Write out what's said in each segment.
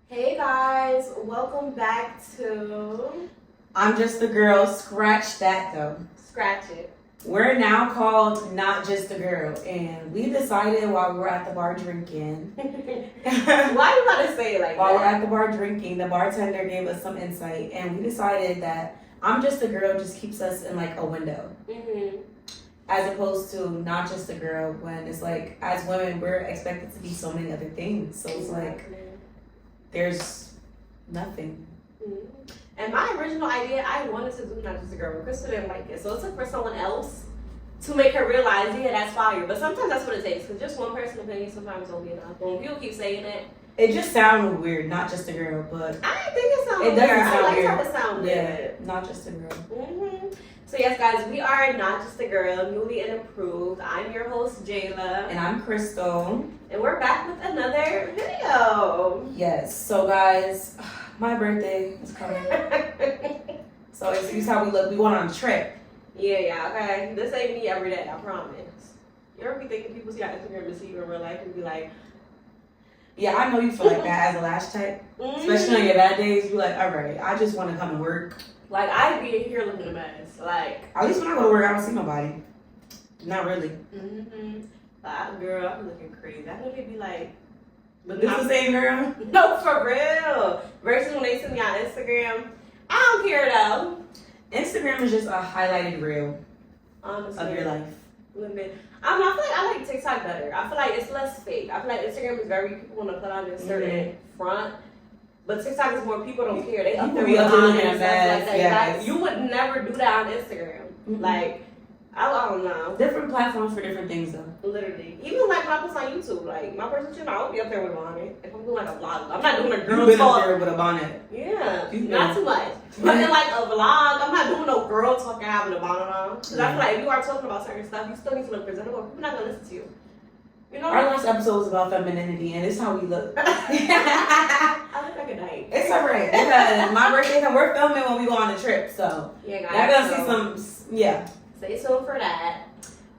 Hey guys, welcome back to I'm Just a Girl. Scratch that though. Scratch It. We're now called Not Just a Girl, and we decided while we were at the bar drinking. Why you gotta say it like While we're that? at the bar drinking, the bartender gave us some insight, and we decided that I'm Just a Girl just keeps us in like a window, as opposed to Not Just a Girl when it's like as women we're expected to be so many other things. So it's like there's nothing. And my original idea, I wanted to do Not Just a Girl, but Crystal didn't like it. So it took for someone else to make her realize, yeah, that's fire. But sometimes that's what it takes, because just one person's opinion sometimes don't be enough. When people keep saying it, It just sounded weird, Not Just a Girl, but I think it sounds it weird. doesn't I sound like weird. how it sounds Yeah, Not Just a Girl. So yes, guys, we are Not Just a Girl, newly and improved. I'm your host, Jayla. And I'm Crystal. And we're back with another video. Yes. So guys, my birthday is coming. So excuse how we look. We went on a trip. Yeah, okay. This ain't me every day, I promise. You ever be thinking people see our Instagram and see you in real life and be like, Yeah, I know you feel like that as a lash type. Especially on your bad days, you're like, all right, I just want to come to work. like I be in here looking a mess. Like, At least when I go to work, I don't see nobody. Not really. Girl, I'm looking crazy. I know they be like, But this the same girl. no, for real. Versus when they see me on Instagram, I don't care though. Instagram is just a highlighted reel Honestly. of your life. Limit. I don't know, I feel like I like TikTok better. I feel like it's less fake. I feel like Instagram is very people want to put on this certain front. But TikTok is more people don't care. They up there People be up there with looking and at stuff that, like that. yes. Like, you would never do that on Instagram. Like, I don't know. Different platforms for different things though. Literally. Even like my posts on YouTube. Like, my personal channel, I would be up there with a bonnet. If I'm doing like a vlog. I'm not doing a girl You've been talk. up there with a bonnet. Yeah, You've not been- too much. But in like a vlog, I'm not doing no girl talk and having a bonnet on. Because I feel like if you are talking about certain stuff, you still need to look presentable. People not gonna listen to you. You know? Our last episode was about femininity, and it's how we look. I look like a dyke. It's alright because my birthday and we're filming when we go on the trip, so Yeah, y'all guys. gonna see some. Yeah. Stay tuned for that.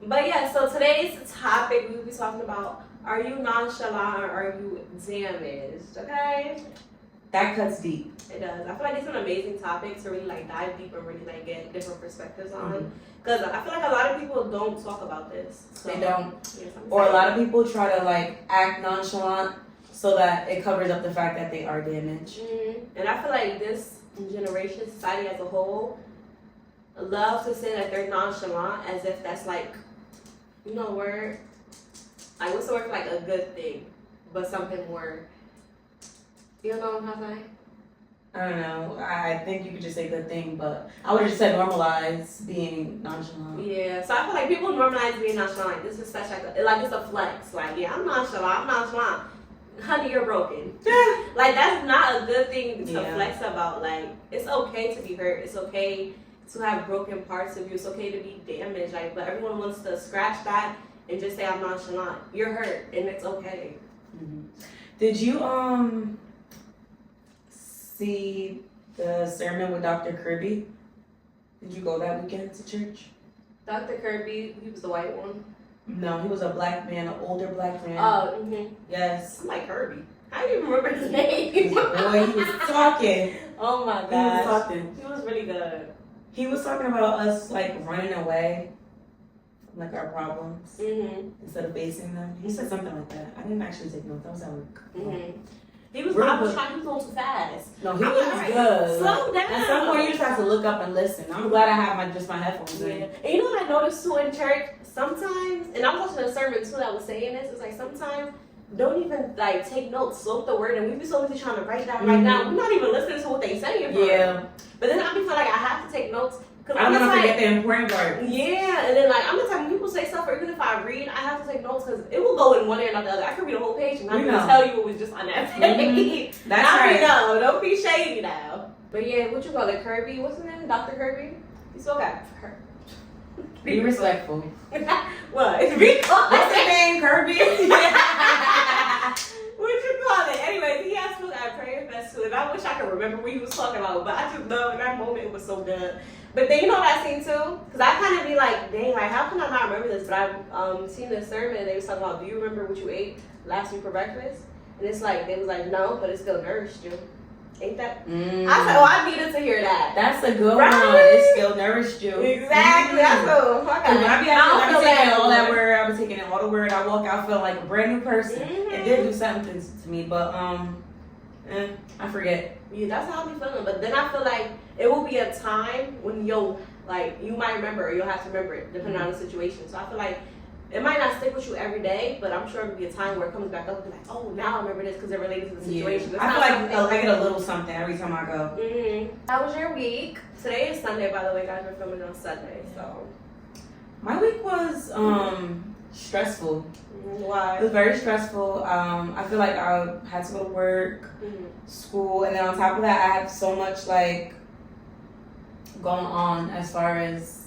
But yeah, so today's topic we will be talking about: are you nonchalant or are you damaged? Okay. That cuts deep. It does. I feel like it's an amazing topic to really like dive deep and really like get different perspectives on. Mhm. Because I feel like a lot of people don't talk about this. So, They don't. yes, I'm Or a saying. lot of people try to like act nonchalant so that it covers up the fact that they are damaged. And I feel like this generation, society as a whole, loves to say that they're nonchalant as if that's like, you know, word. Like, what's the word for like a good thing, but something more. You know what I'm saying? I don't know. I think you could just say good thing, but I would have just said normalize being nonchalant. Yeah. So I feel like people normalize being nonchalant. Like, this is such like it's a flex. Like, yeah, I'm nonchalant. I'm nonchalant. Honey, you're broken. Like, that's not a good thing to flex about. Like, it's okay to be hurt. It's okay to have broken parts of you. It's okay to be damaged. Like, but everyone wants to scratch that and just say I'm nonchalant. You're hurt, and it's okay. Did you see the sermon with Dr. Kirby? Did you go that weekend to church? Dr. Kirby, he was the white one. No, he was a black man, an older black man. Oh, Yes. I'm like Kirby. I don't even remember his name. Boy, he was talking. Oh my He was god. talking. He was really good. He was talking about us like running away from like our problems instead of facing them. He said something like that. I didn't actually take notes. I was at work. He was. Really I was good. trying. He was going too fast. No, he I'm was like, alright, good. slow down. At some point, you just have to look up and listen. I'm glad I have my headphones in. Yeah. And you know what I noticed too in church? Sometimes, and I was watching a sermon too that was saying this. It's like sometimes don't even like take notes, soak the word, and we be so busy trying to write down right now. We're not even listening to what they saying. Yeah. But then I be feeling like I have to take notes. I don't want to forget the important part. Yeah, and then like I'm the type when people say stuff, or even if I read, I have to take notes because it will go in one ear and not the other. I could read a whole page and I'm gonna tell you what was just on that page. That's right. No, don't be shady now. But yeah, what you call it, Kirby? What's his name? Dr. Kirby? You still got her. Be respectful. What? Recall. What's his name, Kirby? What you call it? Anyway, he has to at Prayer Fest too. And I wish I could remember what he was talking about, but I just love in that moment. It was so good. But then you know what I seen too? Because I kind of be like, dang, like how can I not remember this? But I've seen this sermon and they was talking about, do you remember what you ate last week for breakfast? And it's like, they was like, no, but it still nourished you. Ain't that? I said, oh, I needed to hear that. That's a good one. It still nourished you. Exactly. That's so fucking. When I be taking all that word, I be taking all the word. I walk out feeling like a brand new person. It did do something to me, but I forget. Yeah, that's how I be feeling. But then I feel like it will be a time when you might remember, or you'll have to remember it, depending on the situation. So I feel like it might not stick with you every day, but I'm sure it'll be a time where it comes back up and be like, oh, now I remember this because it related to the situation. Yeah. I feel like I get a little something every time I go. How was your week? Today is Sunday, by the way, guys. We're filming on Sunday, so. My week was stressful. Why? It was very stressful. I feel like I had to go to work, school, and then on top of that, I have so much like going on as far as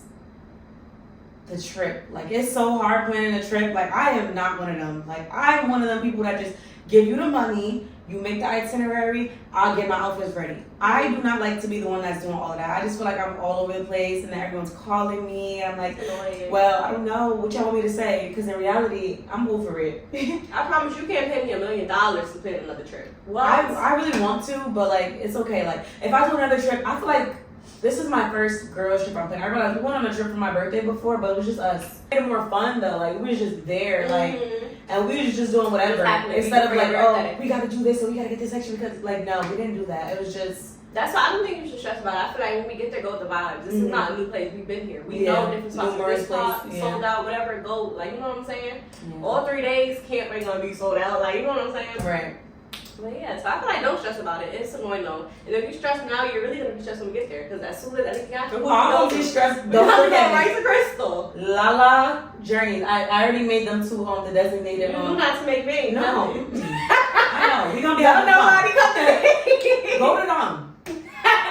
the trip. Like, it's so hard planning a trip. Like, I am not one of them. Like, I'm one of them people that just give you the money, you make the itinerary, I'll get my outfits ready. I do not like to be the one that's doing all of that. I just feel like I'm all over the place and then everyone's calling me. I'm like, well, I don't know what y'all want me to say, because in reality, I'm over it. I promise you can't pay me $1 million to plan another trip. What? I really want to, but like, it's okay. Like, if I do another trip, I feel like this is my first girls trip I'm planning. I realized we went on a trip for my birthday before, but it was just us. It made it more fun though. Like, we was just there, like, and we was just doing whatever. Exactly. Instead of like, oh, we gotta do this, so we gotta get this extra, because like, no, we didn't do that. It was just. That's why I don't think you should stress about it. I feel like when we get there, go with the vibes. This is not a new place. We've been here. We know different spots. This spot, sold out, whatever, go. Like, you know what I'm saying? All 3 days, camp ain't gonna be sold out. Like, you know what I'm saying? Right. But yeah, so I feel like don't stress about it. It's annoying though. And if you stress now, you're really gonna be stressed when we get there. Because as soon as anything happens, I don't be stressed. Don't forget right to Crystal. Lala Journeys. I already made them two on the designated. You do not to make me. No. No. We gonna be. Don't nobody come to me. Vote it on.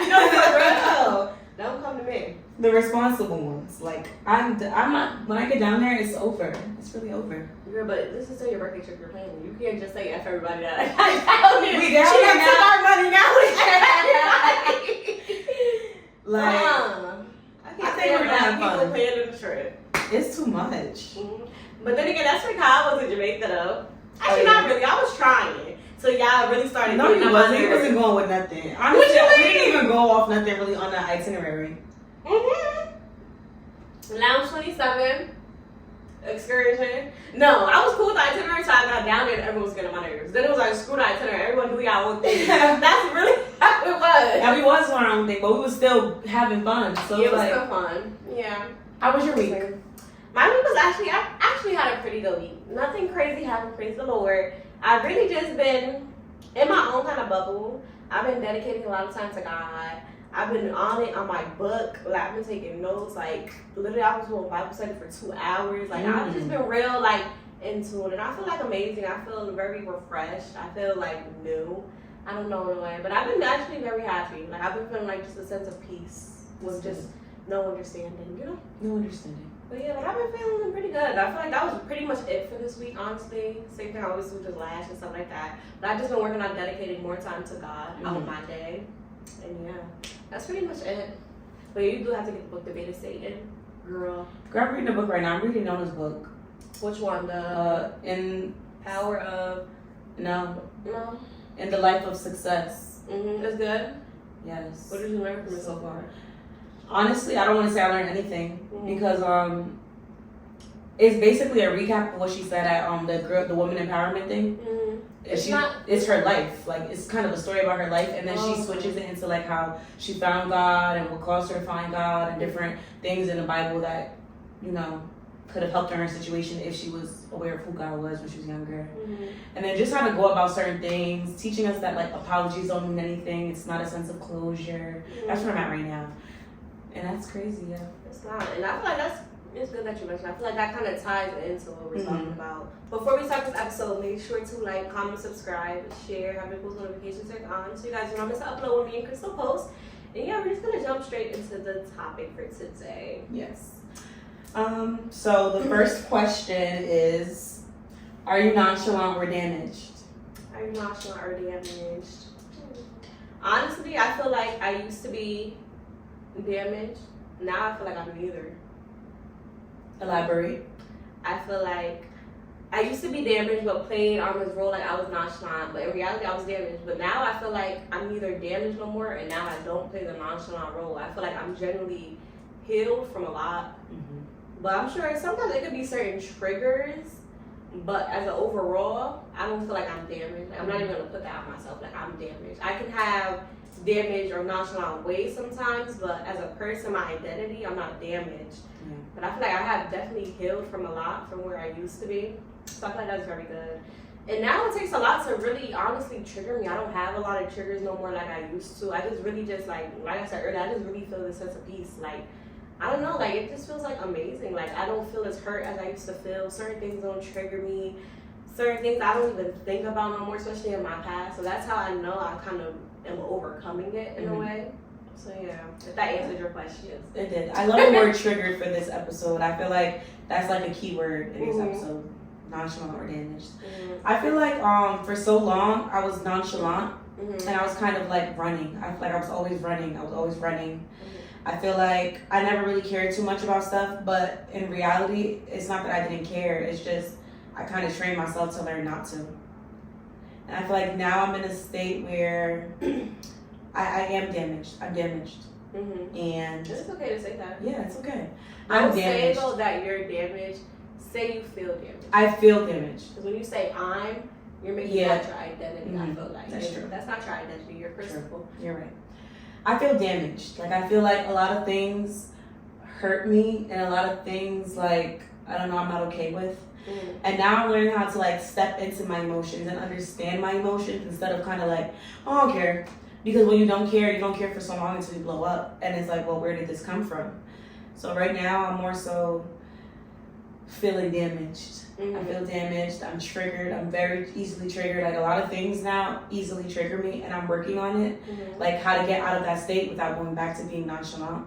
No, for real. Don't come to me. The responsible ones. Like, I'm not. When I get down there, it's over. It's really over. Yeah, but this is still your birthday trip you're planning. You can't just say F everybody that. We down she there took now. our money now. We I think we're gonna have fun. People planning the trip. It's too much. But then again, that's like how I was in Jamaica though. Actually, not really. I was trying. So y'all really started. No, he wasn't. He wasn't going with nothing. Honestly, we didn't even go off nothing really on the itinerary. Lounge 27 excursion. No, I was cool with the itinerary, so I got down there and everyone was getting on my nerves. Then it was like, screw the itinerary. Everyone knew y'all one thing. That's really how it was. Yeah, we was doing our own thing, but we was still having fun. So it was like, still fun. Yeah. How was your week? My week was I actually had a pretty good week. Nothing crazy happened, praise the Lord. I've really just been in my own kind of bubble. I've been dedicating a lot of time to God. I've been on it on my book. Like, I've been taking notes. Like, literally, I was doing Bible study for 2 hours. Like, I've just been real, like, in tune. And I feel like amazing. I feel very refreshed. I feel like new. I don't know in a way. But I've been actually very happy. Like, I've been feeling like just a sense of peace with just no understanding, you know? No understanding. But yeah, like, I've been feeling pretty good. I feel like that was pretty much it for this week, honestly. Same thing I always do, just lash and stuff like that. But I've just been working on dedicating more time to God on my day. And yeah, that's pretty much it. But you do have to get the book, The Beta Satan. Girl, I'm reading a book right now. I'm reading Nona's book. which one? The In Power of... No. No? In the Life of Success. It's good? Yes. What did you learn from it so far? Honestly, I don't want to say I learned anything because it's basically a recap of what she said at the woman empowerment thing. It's her life. Like, it's kind of a story about her life, and then she switches it into like how she found God and what caused her to find God and different things in the Bible that, you know, could have helped her in her situation if she was aware of who God was when she was younger. And then just how to go about certain things, teaching us that like apologies don't mean anything. It's not a sense of closure. That's where I'm at right now. And that's crazy, yeah. It's not. And I feel like it's good that you mentioned. I feel like that kind of ties into what we're talking about. Before we start this episode, make sure to like, comment, subscribe, share, have your post notifications turned on so you guys don't miss an upload when me and Crystal post. And yeah, we're just going to jump straight into the topic for today. Yes. So the first question is, are you nonchalant or damaged? Are you nonchalant or damaged? Honestly, I feel like I used to be damaged. Now I feel like I'm neither. Elaborate. I feel like I used to be damaged, but played on this role like I was nonchalant. But in reality, I was damaged. But now I feel like I'm neither damaged no more, and now I don't play the nonchalant role. I feel like I'm generally healed from a lot. Mm-hmm. But I'm sure sometimes it could be certain triggers. But as an overall, I don't feel like I'm damaged. Like, I'm not even gonna put that on myself. Like I'm damaged. I can have damaged or nonchalant ways sometimes, but as a person, my identity, I'm not damaged. Yeah. But I feel like I have definitely healed from a lot from where I used to be. So I feel like that's very good. And now it takes a lot to really honestly trigger me. I don't have a lot of triggers no more like I used to. I just really just like I said earlier, I just really feel this sense of peace. Like, I don't know, like it just feels like amazing. Like I don't feel as hurt as I used to feel. Certain things don't trigger me. Certain things I don't even think about no more, especially in my past. So that's how I know I kind of am overcoming it in a way. So yeah, if that answered your question. It did. I love the word triggered for this episode. I feel like that's like a key word in this episode. Nonchalant or damaged. I feel like for so long I was nonchalant and I was kind of like running. I feel like I was always running. I feel like I never really cared too much about stuff, but in reality, it's not that I didn't care. It's just I kind of trained myself to learn not to. And I feel like now I'm in a state where I am damaged. I'm damaged. And it's okay to say that. Yeah, it's okay. I'm say though that you're damaged. Say you feel damaged. I feel damaged. Because when you say you're making that your identity. I feel like that's true. That's not your identity. Your principle. You're right. I feel damaged. Like I feel like a lot of things hurt me, and a lot of things like I don't know. I'm not okay with. And now I'm learning how to like step into my emotions and understand my emotions instead of kind of like, oh, I don't care. Because when you don't care for so long until you blow up. And it's like, well, where did this come from? So right now I'm more so feeling damaged. I feel damaged. I'm triggered. I'm very easily triggered. Like a lot of things now easily trigger me, and I'm working on it. Like how to get out of that state without going back to being nonchalant.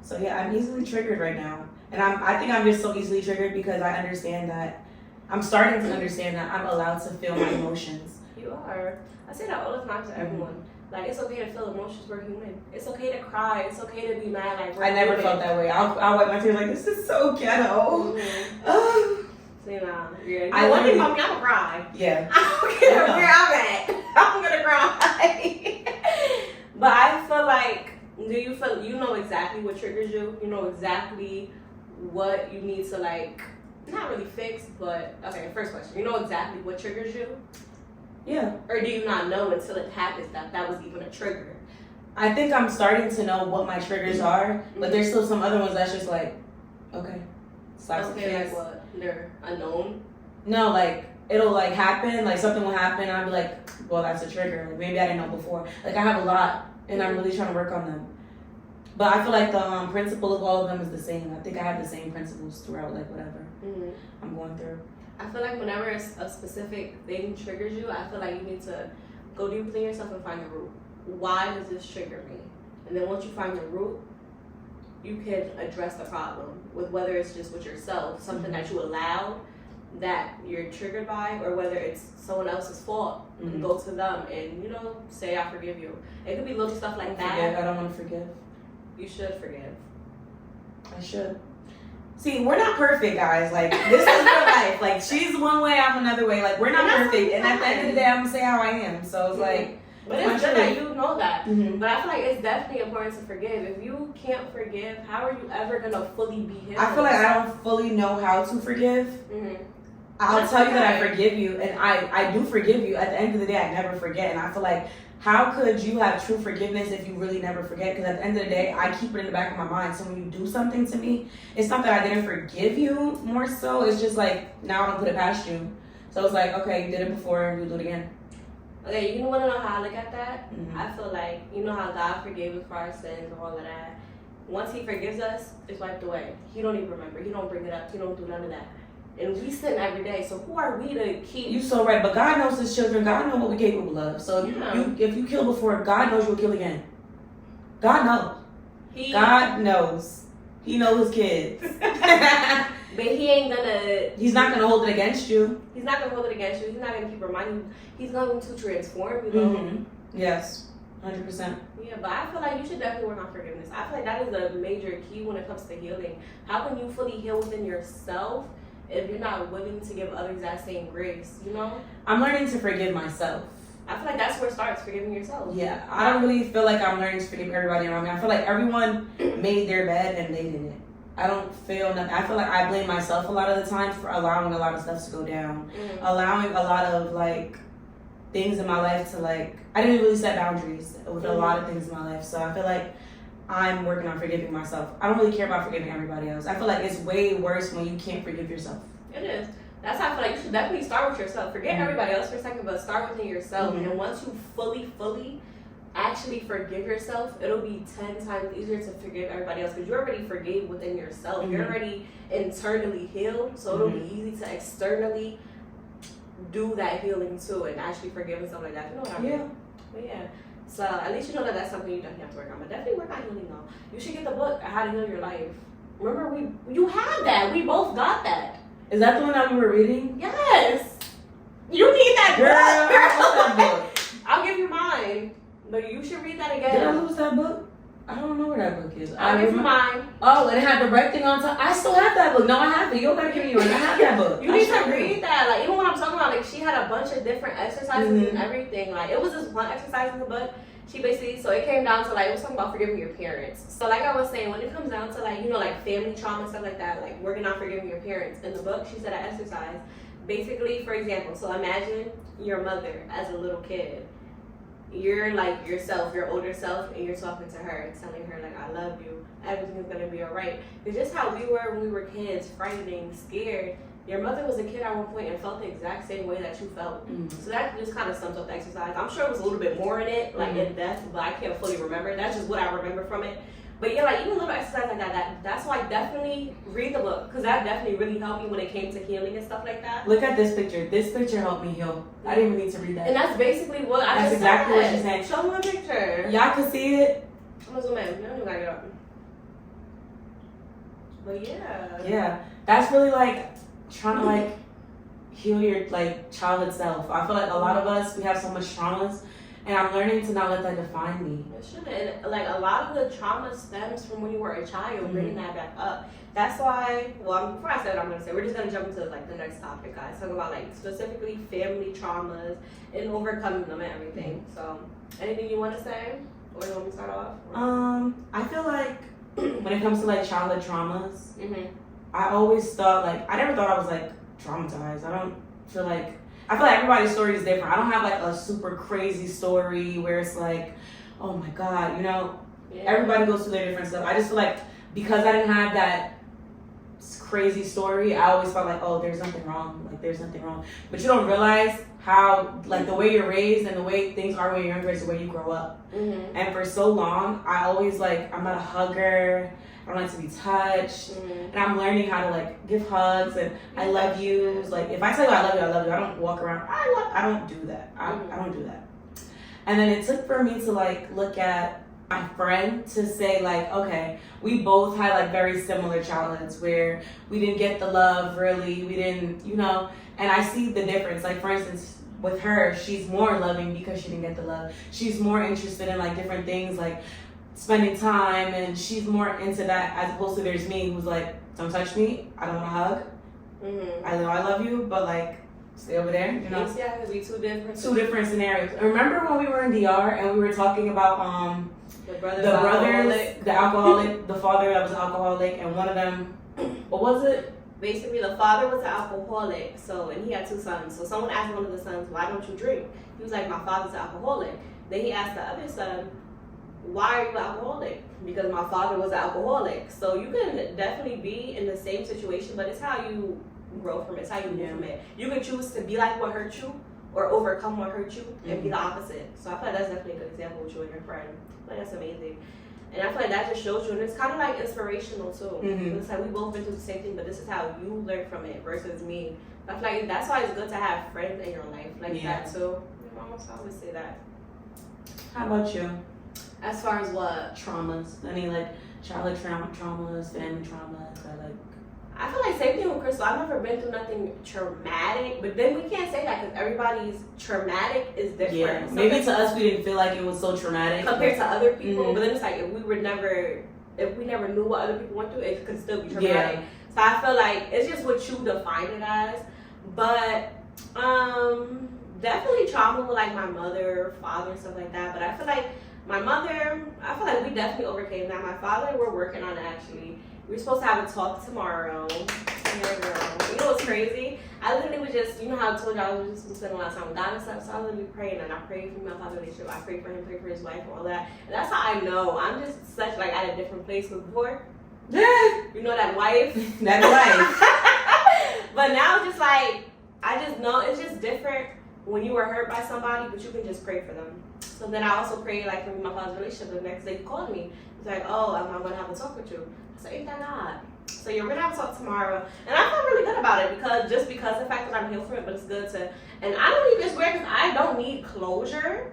So yeah, I'm easily triggered right now. And I think I'm just so easily triggered because I understand that I'm starting to understand that I'm allowed to feel my emotions. You are. I say that all the time to everyone. Like, it's okay to feel emotions. We're human. It's okay to cry. It's okay to be mad. Like, I never felt that way. I'll wipe my tears like, this is so ghetto. So, you know, one thing about me, I'm gonna cry. Yeah. I don't care where I'm at. I'm gonna cry. But I feel like, you know exactly what triggers you? You know exactly what you need to, like, not really fix, but, okay, first question. You know exactly what triggers you? Yeah. Or do you not know until it happens that was even a trigger? I think I'm starting to know what my triggers are, but there's still some other ones that's just like, okay. Okay, like what? They're unknown? No, like, it'll like happen, like something will happen, and I'll be like, well, that's a trigger. Like, maybe I didn't know before. Like, I have a lot, and I'm really trying to work on them. But I feel like the principle of all of them is the same. I think I have the same principles throughout, like, whatever I'm going through. I feel like whenever a specific thing triggers you, I feel like you need to go deeply in yourself and find the root. Why does this trigger me? And then once you find the root, you can address the problem with whether it's just with yourself, something that you allow that you're triggered by, or whether it's someone else's fault. Go to them and, you know, say, I forgive you. It could be little stuff like that. I don't want to forgive. You should forgive. I should. See, we're not perfect, guys. Like, this is real life. Like, she's one way, I'm another way. Like, we're not perfect. And at the end of the day, I'm going to say how I am. So it's like... But it's good that you know that. But I feel like it's definitely important to forgive. If you can't forgive, how are you ever going to fully be healed? I feel like I don't fully know how to forgive. I'll tell you that I forgive you. And I do forgive you. At the end of the day, I never forget. And I feel like, how could you have true forgiveness if you really never forget? Because at the end of the day, I keep it in the back of my mind. So when you do something to me, it's not that I didn't forgive you more so. It's just like, now I don't put it past you. So it's like, okay, you did it before, you do it again. Okay, you want to know how I look at that? I feel like, you know how God forgave us for our sins and all of that. Once he forgives us, it's wiped away. He don't even remember. He don't bring it up. He don't do none of that. And we sin every day, so who are we to keep? You so right, but God knows his children. God knows what we're capable of. So if you kill before, God knows you'll kill again. God knows. God knows. He knows his kids. But he ain't gonna... He's not gonna hold it against you. He's not gonna hold it against you. He's not gonna keep reminding you. He's going to transform you, though. Yes, 100%. Yeah, but I feel like you should definitely work on forgiveness. I feel like that is a major key when it comes to healing. How can you fully heal within yourself if you're not willing to give others that same grace, you know? I'm learning to forgive myself. I feel like that's where it starts, forgiving yourself. Yeah, I don't really feel like I'm learning to forgive everybody around me. I feel like everyone made their bed and they didn't. I don't feel nothing. I feel like I blame myself a lot of the times for allowing a lot of stuff to go down. Allowing a lot of, like, things in my life to, like, I didn't really set boundaries with a lot of things in my life. So I feel like I'm working on forgiving myself. I don't really care about forgiving everybody else. I feel like it's way worse when you can't forgive yourself. It is. That's how I feel like you should definitely start with yourself. Forget everybody else for a second, but start within yourself. And once you fully actually forgive yourself, it'll be 10 times easier to forgive everybody else because you already forgave within yourself. You're already internally healed, so it'll be easy to externally do that healing too and actually forgive and stuff like that. You know what I mean? Yeah. But yeah. So at least you know that that's something you definitely have to work on. But definitely work on healing though. You should get the book, How to Heal Your Life. Remember, you had that. We both got that. Is that the one that we were reading? Yes. You need that Girl, book. I love that book. I'll give you mine. But you should read that again. Did I lose that book? I don't know where that book is. I'll give you mine. Oh, and it had the red thing on top. I still have that book. No, I have it. You gotta give me one. I have that book. You need to read that. Like, even when I'm talking about, like, she had a bunch of different exercises and everything. Like, it was this one exercise in the book. She basically, so it came down to, like, it was talking about forgiving your parents. So, like I was saying, when it comes down to, like, you know, like, family trauma and stuff like that, like, working on forgiving your parents. In the book, she said an exercise. Basically, for example, so imagine your mother as a little kid. You're like yourself, your older self, and you're talking to her and telling her, like, I love you, everything's gonna be alright. It's just how we were when we were kids, frightening, scared. Your mother was a kid at one point and felt the exact same way that you felt. So that just kind of sums up the exercise. I'm sure it was a little bit more in it, like in depth, but I can't fully remember. That's just what I remember from it. But yeah, like even little exercise like that's why definitely read the book, because that definitely really helped me when it came to healing and stuff like that. Look at this picture. This picture helped me heal. I didn't even need to read that. And that's basically what I just exactly said. what she's saying. Show me a picture. Y'all can see it. I'm gonna zoom in. You don't even gotta get up. But yeah. Yeah, that's really like trying to like heal your like childhood self. I feel like a lot of us, we have so much traumas, and I'm learning to not let that define me. It shouldn't. And like a lot of the trauma stems from when you were a child, bringing that back up. That's why, well, before I say what I'm going to say, we're just going to jump into like the next topic, guys. Talk about like specifically family traumas and overcoming them and everything. So, anything you want to say? Or you want me to start off? I feel like when it comes to like childhood traumas, I always thought like, I never thought I was like traumatized. I feel like everybody's story is different. I don't have like a super crazy story where it's like, oh my God, you know, everybody goes through their different stuff. I just feel like because I didn't have that crazy story, I always felt like, oh, there's nothing wrong. Like there's nothing wrong. But you don't realize how like the way you're raised and the way things are when you're younger is the way you grow up. And for so long, I always like, I'm not a hugger. I don't like to be touched. And I'm learning how to like give hugs and I love yous. Like if I tell you I love you, I love you. I don't walk around, I don't do that. I don't do that. And then it took for me to like look at my friend to say like, okay, we both had like very similar childhoods where we didn't get the love really. We didn't, you know, and I see the difference. Like for instance, with her, she's more loving because she didn't get the love. She's more interested in like different things like spending time, and she's more into that as opposed to there's me who's like, don't touch me, I don't want to hug. I know I love you, but like stay over there, you know. Yeah, it could be two different scenarios. Remember when we were in DR and we were talking about the brothers, the alcoholic, the father that was an alcoholic, and one of them, what was it? Basically, the father was an alcoholic, and he had two sons. So someone asked one of the sons, why don't you drink? He was like, my father's an alcoholic. Then he asked the other son, why are you alcoholic? Because my father was an alcoholic. So you can definitely be in the same situation, but it's how you grow from it. It's how you move from it. You can choose to be like what hurt you or overcome what hurt you and be the opposite. So I feel like that's definitely a good example with you and your friend. Like that's amazing. And I feel like that just shows you, and it's kind of like inspirational too. It's like we both been through the same thing, but this is how you learn from it versus me. I feel like that's why it's good to have friends in your life like that too. You know, so I would say that. How about you? As far as what? Traumas. Any like childhood traumas, family traumas that like. I feel like same thing with Crystal. I've never been through nothing traumatic, but then we can't say that because everybody's traumatic is different. Yeah, maybe to us we didn't feel like it was so traumatic compared to other people. But then it's like if we never knew what other people went through, it could still be traumatic. So I feel like it's just what you define it as. But definitely trauma with like my mother, father, and stuff like that. But I feel like my mother, I feel like we definitely overcame that. My father, we're working on it actually. We're supposed to have a talk tomorrow. Yeah, girl. You know what's crazy? I literally was just, you know how I told you I was just spending a lot of time with God and stuff. So I was literally praying, and I prayed for my father's relationship. I prayed for him, prayed for his wife, and all that. And that's how I know I'm just such like at a different place with before. You know that wife? That wife. But now it's just like, I just know it's just different when you were hurt by somebody, but you can just pray for them. So then I also prayed like for my father's relationship. The next day he called me. He's like, oh, I'm going to have a talk with you. I said, ain't that God? So yeah, we're going to have a talk tomorrow. And I feel really good about it because the fact that I'm healed from it, but it's good to, and I don't even, it's weird because I don't need closure,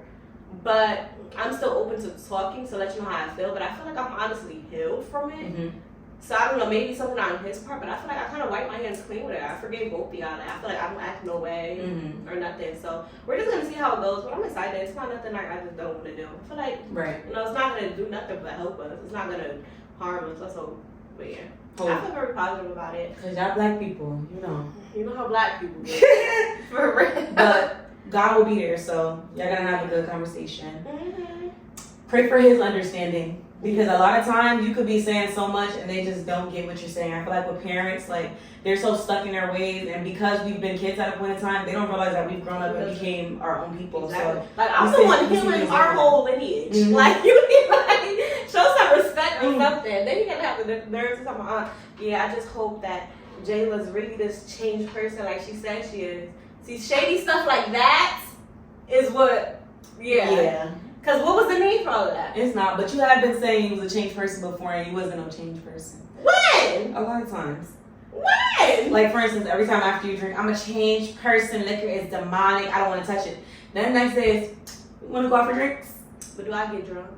but I'm still open to talking to let you know how I feel. But I feel like I'm honestly healed from it. Mm-hmm. So I don't know, maybe something on his part, but I feel like I kind of wiped my hands clean with it. I forgave both of y'all. I feel like I don't act no way or nothing. So we're just gonna see how it goes. But I'm excited. It's not nothing like I just don't want to do. I feel like you know, it's not gonna do nothing but help us. It's not gonna harm us. Let's hope. But yeah, I feel very positive about it. Cause y'all black people, you know how black people get. For real. But God will be there, so y'all gonna have a good conversation. Pray for His understanding. Because a lot of times you could be saying so much and they just don't get what you're saying. I feel like with parents, like they're so stuck in their ways, and because we've been kids at a point in time, they don't realize that we've grown up and became our own people. Exactly. So like I'm the one healing our whole lineage. Like you need like show some respect or something. Then you can have the nerves to tell my aunt. Yeah, I just hope that Jayla's really this changed person like she said she is. See, shady stuff like that is what. Yeah. Because what was the need for all of that? It's not, but you have been saying you was a changed person before and you wasn't no changed person. When? A lot of times. When? Like, for instance, every time after you drink, I'm a changed person. Liquor is demonic. I don't want to touch it. Then the next day is, you want to go out for drinks? But do I get drunk?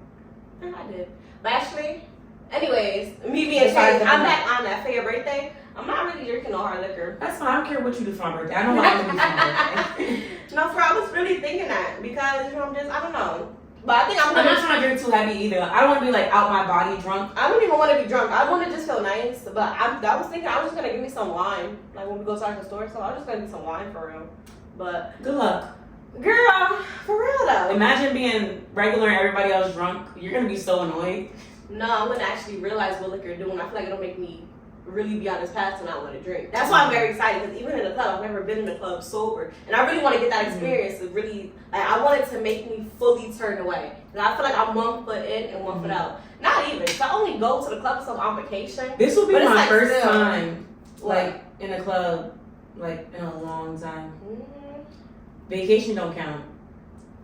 I did. But actually, anyways, me being changed, I'm back on that for your birthday. I'm not really drinking no hard liquor. That's fine. I don't care what you do for my birthday. I know what I'm going to do for my birthday. No, I was really thinking that because, you know, I don't know. But I think I'm not trying to drink too heavy either. I don't want to be like out my body drunk. I don't even want to be drunk. I want to just feel nice. But I was thinking I was just going to give me some wine. Like when we go to the store. So I was just going to get some wine for real. But good luck. Girl, for real though. Imagine being regular and everybody else drunk. You're going to be so annoyed. No, I'm going to actually realize what liquor doing. I feel like it'll make me really be on this path to not want to drink. That's why I'm very excited because even in the club, I've never been in a club sober, and I really want to get that experience. To really, like, I want it to make me fully turn away. And I feel like I'm 1 foot in and 1 foot out. Not even. So I only go to the club so on vacation. This will be my first time, like in a club, like in a long time. Vacation don't count.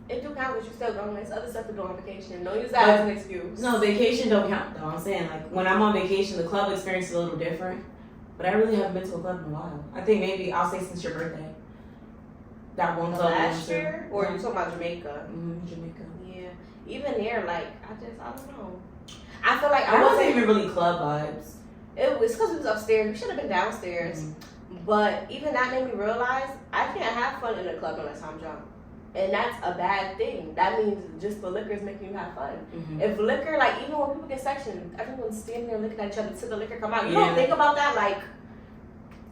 It do count, but you still going. There's other stuff to do on vacation. Don't use that as an excuse. No, vacation don't count though. I'm saying like when I'm on vacation, the club experience is a little different. But I really haven't been to a club in a while. I think maybe I'll say since your birthday. That one club. Last year? Or you talking about Jamaica? Jamaica. Yeah. Even there, like, I don't know. I feel like I wasn't even really club vibes. It was because we was upstairs. We should have been downstairs. But even that made me realize I can't have fun in a club unless I'm drunk. And that's a bad thing. That means just the liquor is making you have fun. If liquor, like even when people get sectioned, everyone's standing there looking at each other till the liquor come out. You don't think about that, like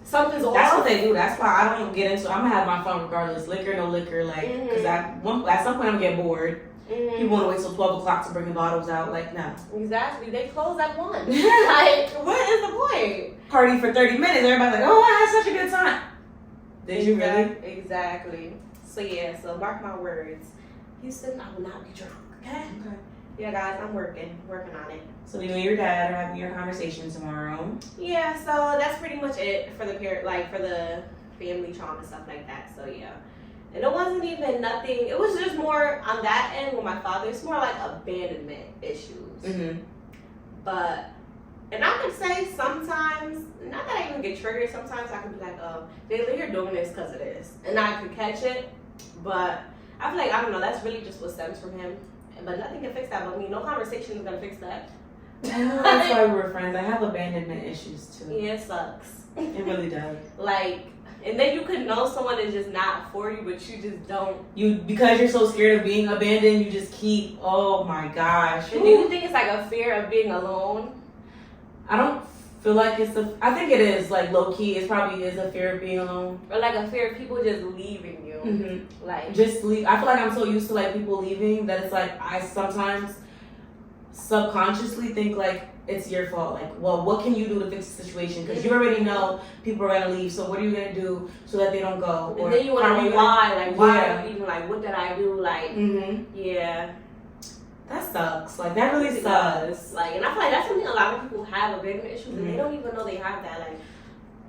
something's off. That's what they do. That's why I don't get into. I'm gonna have my fun regardless, liquor no liquor. Like because at some point I'm gonna get bored. People want to wait till 12 o'clock to bring the bottles out. Like no. Exactly. They close at 1. Like what is the point? Party for 30 minutes. Everybody's like, oh, I had such a good time. Did you really? Exactly. So yeah, so mark my words. Houston, I will not be drunk. Okay. Yeah, guys, I'm working on it. So you and your dad are having your conversation tomorrow. Yeah, so that's pretty much it for the for the family trauma stuff like that. So yeah, and it wasn't even nothing. It was just more on that end with my father. It's more like abandonment issues. But. And I could say sometimes, not that I even get triggered, sometimes I could be like, oh, Jayla, you're doing this because of this. And I could catch it. But I feel like, I don't know, that's really just what stems from him. But nothing can fix that but me. No conversation is going to fix that. That's why we were friends. I have abandonment issues too. Yeah, it sucks. It really does. Like, and then you could know someone is just not for you, but you just don't. Because you're so scared of being abandoned, you just keep, oh my gosh. And do you think it's like a fear of being alone? I don't feel like I think it is like low key. It probably is a fear of being alone, or like a fear of people just leaving you. Mm-hmm. Like just leave. I feel like I'm so used to like people leaving that it's like I sometimes subconsciously think like it's your fault. Like, well, what can you do to fix the situation? Because you already know people are gonna leave. So what are you gonna do so that they don't go? And then you want to know why? Like, why are you leaving? Like, what did I do? Like, yeah. That sucks. Like, that really sucks. Like, and I feel like that's something a lot of people have, abandonment issues, and they don't even know they have that. Like,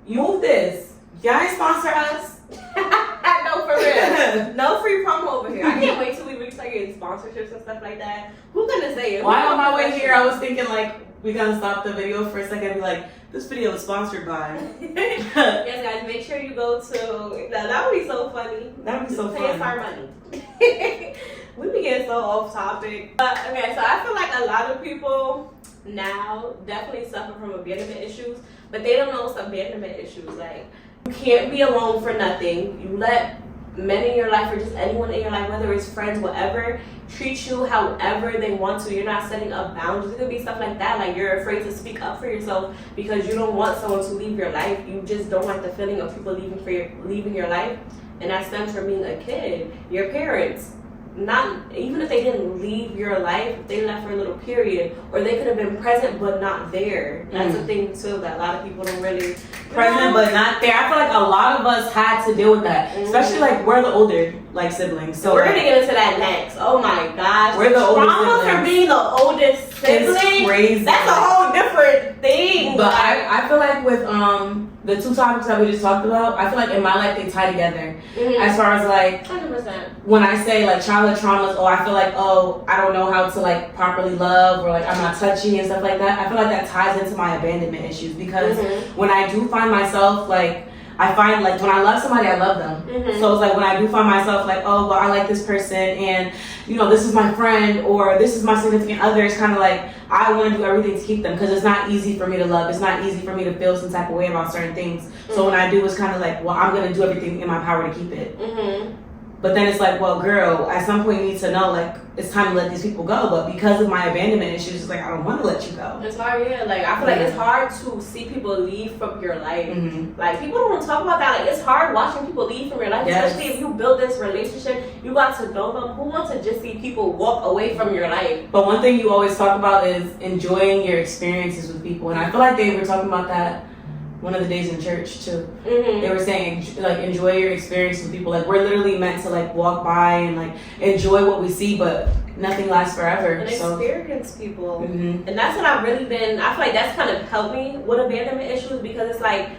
move this. Y'all ain't sponsor us. No, for real. No free promo over here. I can't wait till we really start getting sponsorships and stuff like that. Who's gonna say it? Why on my way here, I was thinking, like, we're gonna stop the video for a second and be like, this video is sponsored by. Yes, guys, make sure you go to. That would be so funny. That would be so funny. Pay us our money. We be getting so off topic. Okay, so I feel like a lot of people now definitely suffer from abandonment issues, but they don't know it's abandonment issues. Like, you can't be alone for nothing. You let men in your life or just anyone in your life, whether it's friends, whatever, treat you however they want to. You're not setting up boundaries. It could be stuff like that. Like, you're afraid to speak up for yourself because you don't want someone to leave your life. You just don't like the feeling of people leaving your life. And that stems from being a kid. Your parents, not even if they didn't leave your life, they left for a little period, or they could have been present but not there. That's a thing too that a lot of people don't really present but not there. I feel like a lot of us had to deal with that, especially like we're the older like siblings. So we're gonna get into that next. Oh my gosh, we're the oldest trauma siblings. for being the oldest sibling. It's crazy. That's a whole different thing. But I feel like with the two topics that we just talked about, I feel like in my life they tie together. As far as like 100%. When I say like childhood traumas, I feel like I don't know how to like properly love, or like I'm not touchy and stuff like that. I feel like that ties into my abandonment issues because when I do find myself like, I find like when I love somebody, I love them. So it's like when I do find myself like, I like this person, and this is my friend or this is my significant other. It's kind of like I want to do everything to keep them because it's not easy for me to love. It's not easy for me to feel some type of way about certain things. So when I do, it's kind of like, I'm gonna do everything in my power to keep it. But then it's like, girl, at some point you need to know, like, it's time to let these people go. But because of my abandonment issues, it's like, I don't want to let you go. It's hard, yeah. Like, I feel like it's hard to see people leave from your life. Like, people don't talk about that. Like, it's hard watching people leave from your life, especially if you build this relationship. You got to know them. Who wants to just see people walk away from your life? But one thing you always talk about is enjoying your experiences with people. And I feel like they were talking about that one of the days in church too. They were saying like enjoy your experience with people. Like, we're literally meant to like walk by and like enjoy what we see, but nothing lasts forever. And experience people. And that's what I've really been. I feel like that's kind of helped me with abandonment issues because it's like,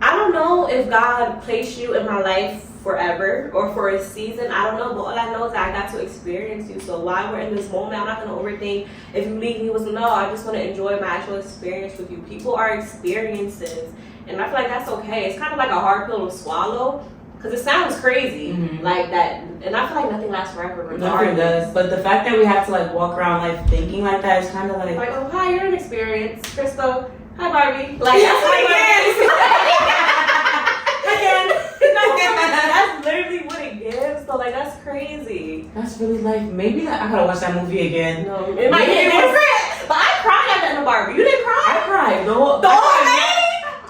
I don't know if God placed you in my life forever or for a season. I don't know, but all I know is that I got to experience you. So while we're in this moment, I'm not going to overthink if you leave me with no. I just want to enjoy my actual experience with you. People are experiences, and I feel like that's okay. It's kind of like a hard pill to swallow because it sounds crazy like that, and I feel like nothing lasts forever. Nothing does, but the fact that we have to like walk around life thinking like that is kind of like oh, hi, you're an experience, Crystal. Hi, Barbie. Like, that's that's literally what it gives. So like, that's crazy. That's really like, maybe I gotta watch that movie again. No, it might be different. But I cried after the Barbie. You didn't cry? I cried. The whole thing?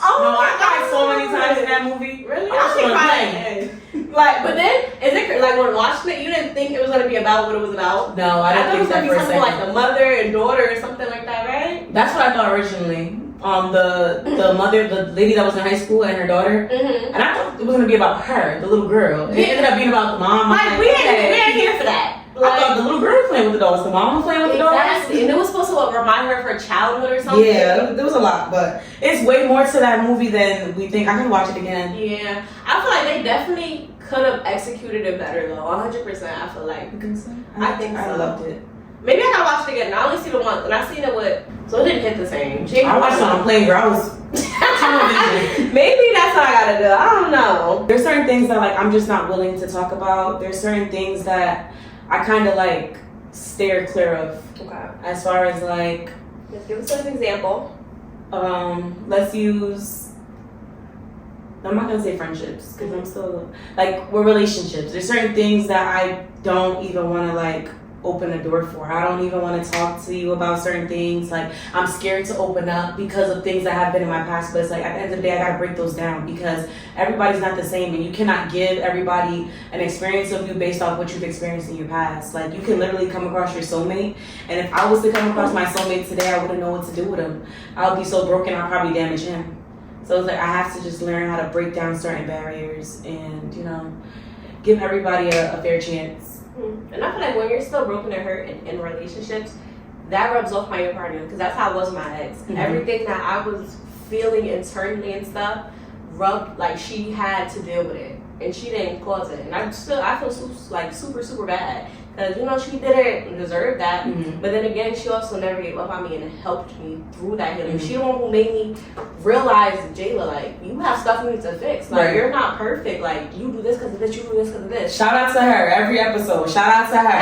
Oh no, I cried so many times in that movie. Really? I cried. Like, but then is it like when watching it, you didn't think it was gonna be about what it was about? No, I didn't think that for a second. Like the mother and daughter or something like that, right? That's what I thought originally. The mother, the lady that was in high school, and her daughter, and I thought it was gonna be about her, the little girl. It ended up being about the mom. Like, we ain't here for that. Like, I thought the little girl was playing with the dolls, the mom was playing with the dolls. Exactly, and it was supposed to remind her of her childhood or something. Yeah, there was a lot, but it's way more to that movie than we think. I can watch it again. Yeah, I feel like they definitely could have executed it better though. 100%. I feel like. You think so? I think so. I loved it. Maybe I gotta watch it again. I only see the one, and I seen it with, so it didn't hit the same. I watched it on a plane where I was television. Maybe that's what I gotta do. I don't know. There's certain things that like I'm just not willing to talk about. There's certain things that I kind of like steer clear of. Okay. As far as like, Just give us an example. Let's use. I'm not gonna say friendships because I'm still like we're relationships. There's certain things that I don't even want to like open the door for. I don't even want to talk to you about certain things. Like, I'm scared to open up because of things that have been in my past. But it's like, at the end of the day, I gotta break those down because everybody's not the same, and you cannot give everybody an experience of you based off what you've experienced in your past. Like, you can literally come across your soulmate, and if I was to come across my soulmate today, I wouldn't know what to do with him. I would be so broken, I'd probably damage him. So it's like, I have to just learn how to break down certain barriers and, you know, give everybody a fair chance. And I feel like when you're still broken and hurt in relationships, that rubs off on your partner, because that's how it was with my ex. Mm-hmm. Everything that I was feeling internally and stuff rubbed, like, she had to deal with it, and she didn't cause it. And I feel super bad, because, you know, she didn't deserve that. Mm-hmm. But then again, she also never gave up on me and helped me through that healing. Mm-hmm. She the one who made me realize, Jayla, like, you have stuff you need to fix. Like, you're not perfect. Like, you do this because of this, you do this because of this. Shout out to her every episode. Shout out to her.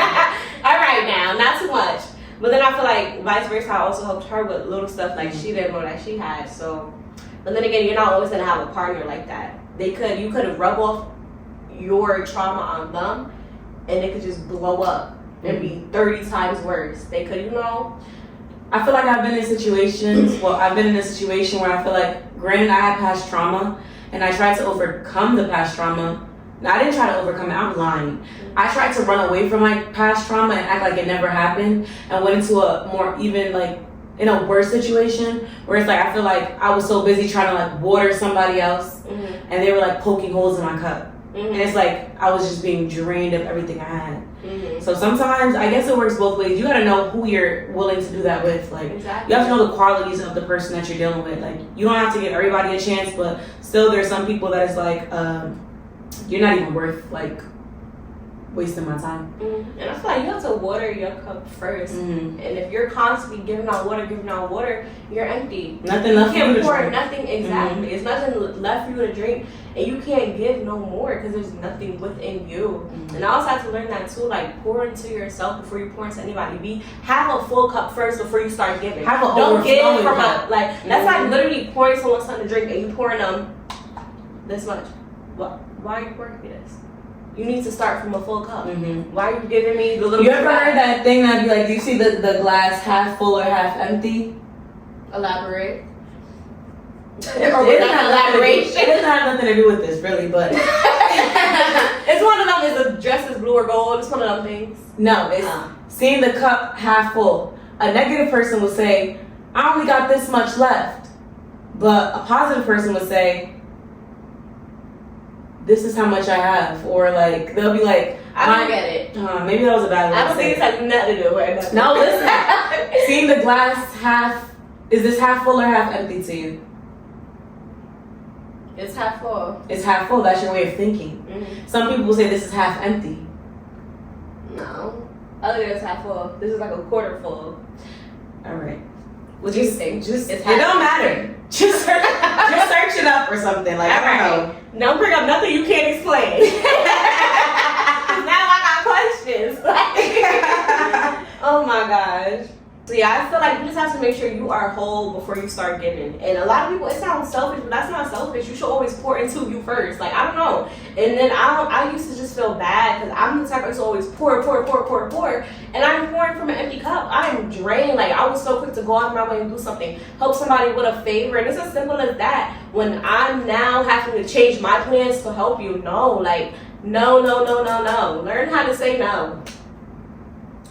All right, now, not too much. But then I feel like vice versa, I also helped her with little stuff like she didn't know that she had. So, but then again, you're not always gonna have a partner like that. You could rub off your trauma on them, and it could just blow up and be 30 times worse. They could, you know. I feel like I've been in situations. Well, I've been in a situation where I feel like, granted, I had past trauma, and I tried to overcome the past trauma. I didn't try to overcome it. I'm lying. I tried to run away from my past trauma and act like it never happened, and went into a more even, like, in a worse situation where it's like I feel like I was so busy trying to, like, water somebody else, mm-hmm. and they were, like, poking holes in my cup. Mm-hmm. And it's like I was just being drained of everything I had. Mm-hmm. So sometimes I guess it works both ways. You gotta know who you're willing to do that with. Like, exactly. You have to know the qualities of the person that you're dealing with. Like, you don't have to give everybody a chance, but still there's some people that is like, you're not even worth, like, wasting my time. Mm-hmm. And I feel like you have to water your cup first. Mm-hmm. And if you're constantly giving out water, you're empty. Nothing left for you to drink. You can't pour nothing, exactly. Mm-hmm. It's nothing left for you to drink, and you can't give no more because there's nothing within you. Mm-hmm. And I also have to learn that too, like, pour into yourself before you pour into anybody. Have a full cup first before you start giving. Don't give from a, like, mm-hmm. That's like literally pouring someone something to drink and you pouring them this much. Why are you pouring me this? You need to start from a full cup. Mm-hmm. Why are you giving me the little? You ever heard that thing that be like, do you see the glass half full or half empty? Elaborate. It doesn't have nothing to do with this, really, but it's one of them. Is a dress is blue or gold? It's one of them things. No, it's seeing the cup half full. A negative person will say, "I only got this much left," but a positive person would say, "This is how much I have," or like they'll be like, "I don't get it." Maybe that was a bad one. I don't think it's like nothing to do with it. No, listen. Seeing the glass half, is this half full or half empty to you? It's half full. It's half full. That's your way of thinking. Mm-hmm. Some people will say this is half empty. No, other than it's half full. This is like a quarter full. All right. What do you think? It don't matter. Just search it up or something. Like, I don't know. Don't bring up nothing you can't explain. Now I got questions. Oh my gosh. So yeah, I feel like you just have to make sure you are whole before you start giving. And a lot of people, it sounds selfish, but that's not selfish. You should always pour into you first. Like, I don't know. And then I used to just feel bad because I'm the type of person who always pour. And I'm pouring from an empty cup. I'm drained. Like, I was so quick to go out of my way and do something. Help somebody with a favor. And it's as simple as that. When I'm now having to change my plans to help you, no. Like, no. Learn how to say no.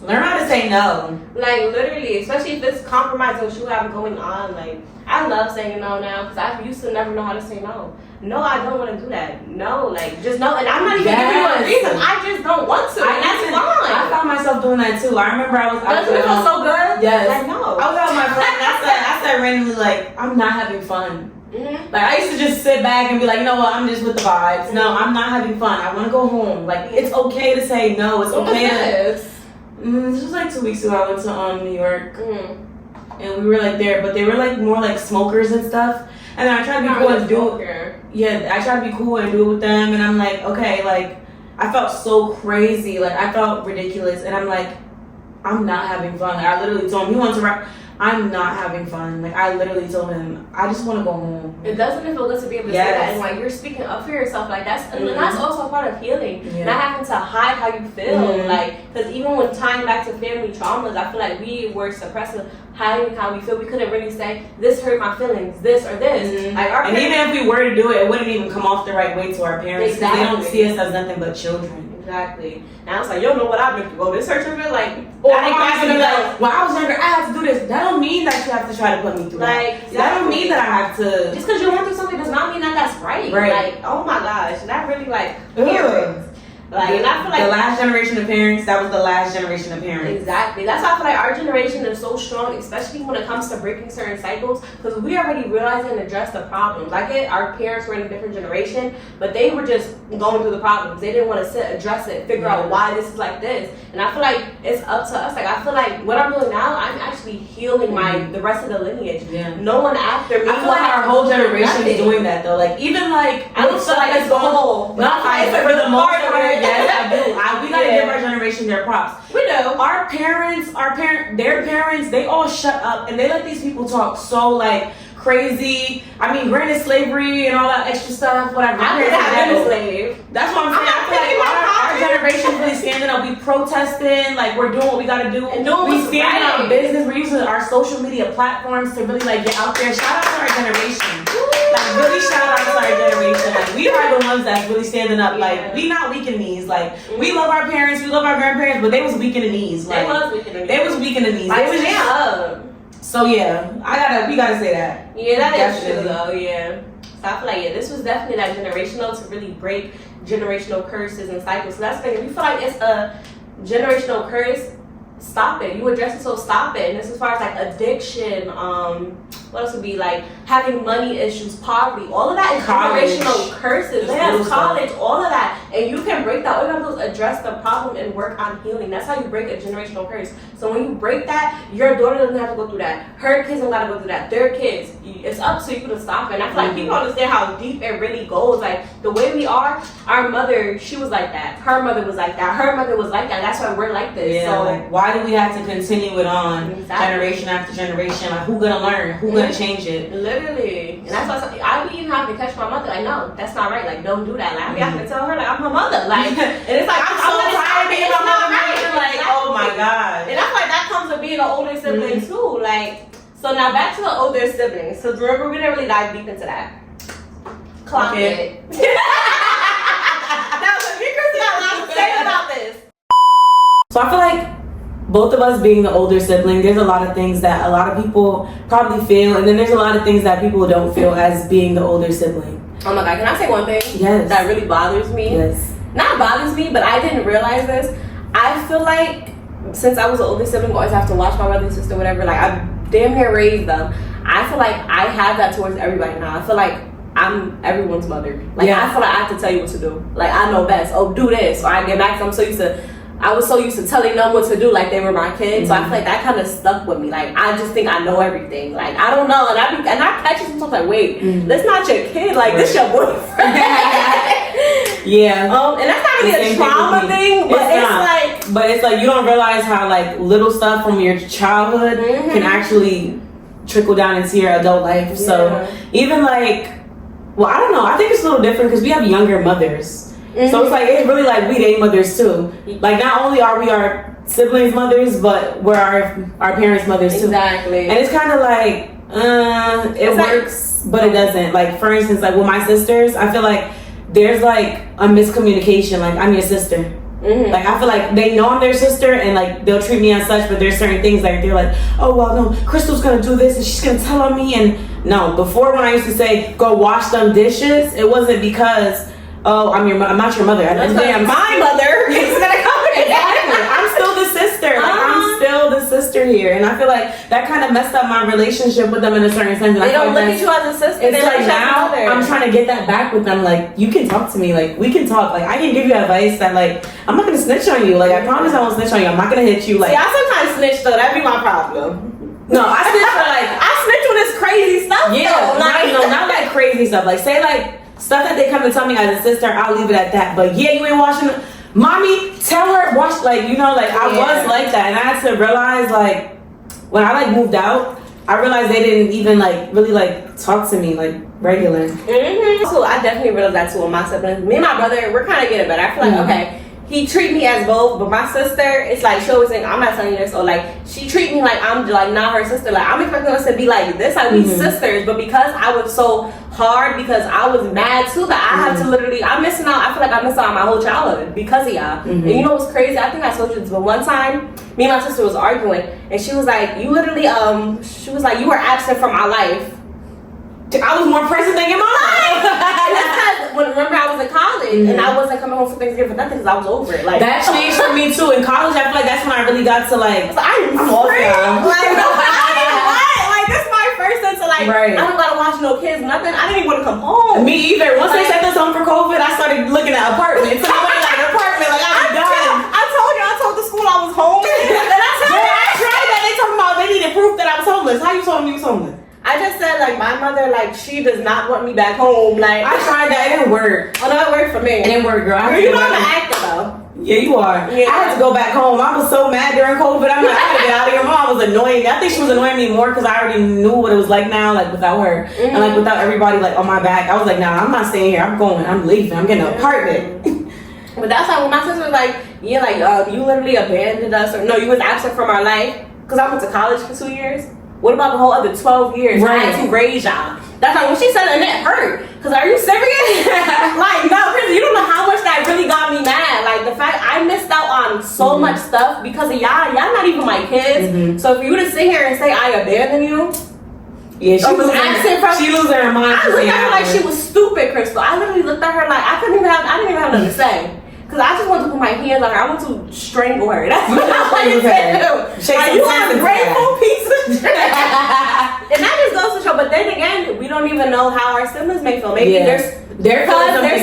Learn how to say no. Like, literally, especially if it's compromising what you have going on. Like, I love saying no now because I used to never know how to say no. No, I don't want to do that. No, like, just no. And I'm not even giving you a reason. I just don't want to. And that's fine. I found myself doing that too. I remember I was Doesn't it feel so good? Yes. Like, no. I was out with my friend and I said randomly, like, I'm not having fun. Mm-hmm. Like, I used to just sit back and be like, you know what, I'm just with the vibes. Mm-hmm. No, I'm not having fun. I want to go home. Like, it's okay to say no. It's okay to... This was like 2 weeks ago. I went to New York, and we were like there, but they were like more like smokers and stuff. And then I tried to be cool and do it. Yeah, I tried to be cool and do it with them, and I'm like, okay, like I felt so crazy, like I felt ridiculous, and I'm like, I'm not having fun. Like, I literally told him, he wants to rap. I'm not having fun. Like, I literally told him, I just want to go home. It doesn't feel good to be able to say that, and like you're speaking up for yourself, like that's and that's also a part of healing. Not having to hide how you feel, like because even when tying back to family traumas, I feel like we were suppressing, hiding how we feel. We couldn't really say this hurt my feelings, this or this. Like our and even if we were to do it, it wouldn't even come off the right way to our parents. Exactly. They don't see us as nothing but children. Exactly. Now it's like, you don't know what I've been through. Oh, this hurt your feel like. Or I be like, when I was younger, I had to do this. That don't mean that you have to try to put me through. Like exactly. That don't mean that I have to. Just because you went through something does not mean that that's right. Like, oh my gosh, that really like. Like, and I feel like the last generation of parents, that was the last generation of parents. Exactly. That's why I feel like our generation is so strong, especially when it comes to breaking certain cycles, because we already realized and addressed the problems. Like our parents were in a different generation, but they were just going through the problems. They didn't want to sit, address it, figure out why this is like this. And I feel like it's up to us. Like I feel like what I'm doing now, I'm actually healing the rest of the lineage. No one after me. I feel like our whole generation is doing that though. Like even like I don't feel like it's the whole. Not like for the most part. Yes, I do. We gotta give our generation their props. We know their parents, they all shut up and they let these people talk so like crazy. I mean, granted, slavery and all that extra stuff, whatever. I could have been a slave. That's what I'm saying. I feel like our generation really standing up. We protesting, like we're doing what we gotta do. And we standing on business. We're using our social media platforms to really like get out there. Shout out to our generation. Like really shout out to our generation. Like we are the ones that's really standing up. Like we not weak in the knees. Like we love our parents, we love our grandparents, but they was weak in the knees. Like, they was weak in the knees. Like, they was just so yeah, we gotta say that. Yeah, that is true though. Yeah. So I feel like this was definitely that generational to really break generational curses and cycles. So that's the thing. If you feel like it's a generational curse, stop it. You address it, so stop it. And this as far as like addiction, what else would be like having money issues, poverty, all of that is generational curses. Yes, college, all of that. And you can break that. All you have to do is address the problem and work on healing. That's how you break a generational curse. So when you break that, your daughter doesn't have to go through that. Her kids don't gotta go through that. Their kids. It's up to you to stop it. And I feel like people understand how deep it really goes. Like the way we are, our mother, she was like that. Her mother was like that. Her mother was like that. That's why we're like this. Yeah, so like, why do we have to continue it on generation after generation? Like who gonna learn? Who gonna change it? Literally. And that's why I would even have to catch my mother. Like, no, that's not right. Like, don't do that. Like, I have to tell her like I'm her mother. Like, and it's like I'm so tired of being my mother. Like, oh my god. And I feel like that comes with being an older sibling too. Like, so now back to the older siblings. So remember, we didn't really dive deep into that. Clock it. Now, so me and Kristen got a lot to say about this. So I feel like both of us being the older sibling, there's a lot of things that a lot of people probably feel, and then there's a lot of things that people don't feel as being the older sibling. Oh my god, can I say one thing? Yes. That really bothers me? Yes. Not bothers me, but I didn't realize this. I feel like since I was the older sibling, I always have to watch my brother and sister, whatever, like I damn near raised them. I feel like I have that towards everybody now. I feel like I'm everyone's mother. Like I feel like I have to tell you what to do. Like I know best. Oh, do this. Or I get back. I was so used to telling them what to do, like they were my kids. So I feel like that kind of stuck with me. Like I just think I know everything. Like I don't know, and I catch it sometimes. Like wait, that's not your kid. Like this your boyfriend. Yeah. And that's not really a trauma thing, but it's like you don't realize how like little stuff from your childhood can actually trickle down into your adult life. Yeah. So even like, well, I don't know. I think it's a little different because we have younger mothers. So it's like it's really like we they mothers too. Like not only are we our siblings' mothers, but we're our parents' mothers too. Exactly. And it's kind of like it works, but it doesn't. Like for instance, like with my sisters, I feel like there's like a miscommunication. Like I'm your sister. Like I feel like they know I'm their sister and like they'll treat me as such, but there's certain things like they're like, oh well, no, Crystal's gonna do this and she's gonna tell on me. And no, before when I used to say go wash them dishes, it wasn't because I'm not your mother. I'm my mother. It's gonna come. Exactly. I'm still the sister. Like I'm still the sister here, and I feel like that kind of messed up my relationship with them in a certain sense. They don't look at you as a sister. It's like now I'm trying to get that back with them. Like you can talk to me. Like we can talk. Like I can give you advice that like I'm not gonna snitch on you. Like I promise I won't snitch on you. I'm not gonna hit you. Like see, I sometimes snitch though. That'd be my problem. No, I snitch for like I snitch when it's crazy stuff. Yeah, not like crazy stuff. Like say like stuff that they come to tell me as a sister, I'll leave it at that. But yeah, you ain't washing. mommy, tell her, watch, like, you know, like, I was like that. And I had to realize, like, when I, like, moved out, I realized they didn't even, like, really, like, talk to me, like, regular. So I definitely realized that too with my siblings. Me and my brother, we're kind of getting better. I feel like, okay, he treat me as both, but my sister, it's like she always saying, I'm not telling you this, or like she treat me like I'm like not her sister. Like I'm expecting us to be like this, like we sisters, but because I was so hard, because I was mad too, that I had to literally, I'm missing out. I feel like I missed out on my whole childhood because of y'all. And you know what's crazy? I think I told you this, but one time me and my sister was arguing, and she was like, you literally, she was like, you were absent from my life. I was more present than your mom. Remember I was in college and I wasn't coming home for Thanksgiving for nothing because I was over it. Like that changed for me too. In college, I feel like that's when I really got to like. I'm off now. Like no, like this is my first sense of like. I don't gotta watch no kids, nothing. I didn't even want to come home. Me either. Once they sent us home for COVID, I started looking at apartments. So I went like an apartment, like I'm done. I told the school I was homeless. I tried that. They talking about they needed proof that I was homeless. How you told me you was homeless? I just said like my mother, like she does not want me back home. Like I tried that, it didn't work. Oh no, it worked for me. It didn't work, girl. You know I'm an actor though. Yeah, you are. Yeah. I had to go back home. I was so mad during COVID. I'm like, I gotta get out of here. Mom was annoying. I think she was annoying me more because I already knew what it was like now, like without her and like without everybody like on my back. I was like, nah, I'm not staying here. I'm going. I'm leaving. I'm getting an apartment. But that's how when my sister was like, yeah, like you literally abandoned us, or no, you was absent from our life because I went to college for 2 years. What about the whole other 12 years? Right. I had to raise y'all. That's like when she said it, and it hurt. Cause are you serious? Like no, you don't know how much that really got me mad. Like the fact I missed out on so much stuff because of y'all. Y'all not even my kids. So for you to sit here and say I abandoned you. Yeah, she was absent from. She losing her mind. I looked at her like she was stupid, Crystal. I literally looked at her like I didn't even have nothing to say. Cause I just want to put my hands on her. I want to strangle her. That's what I wanted to do. Like, you are a grateful piece of shit. And that just goes to show. But then again, we don't even know how our siblings may feel. Maybe they're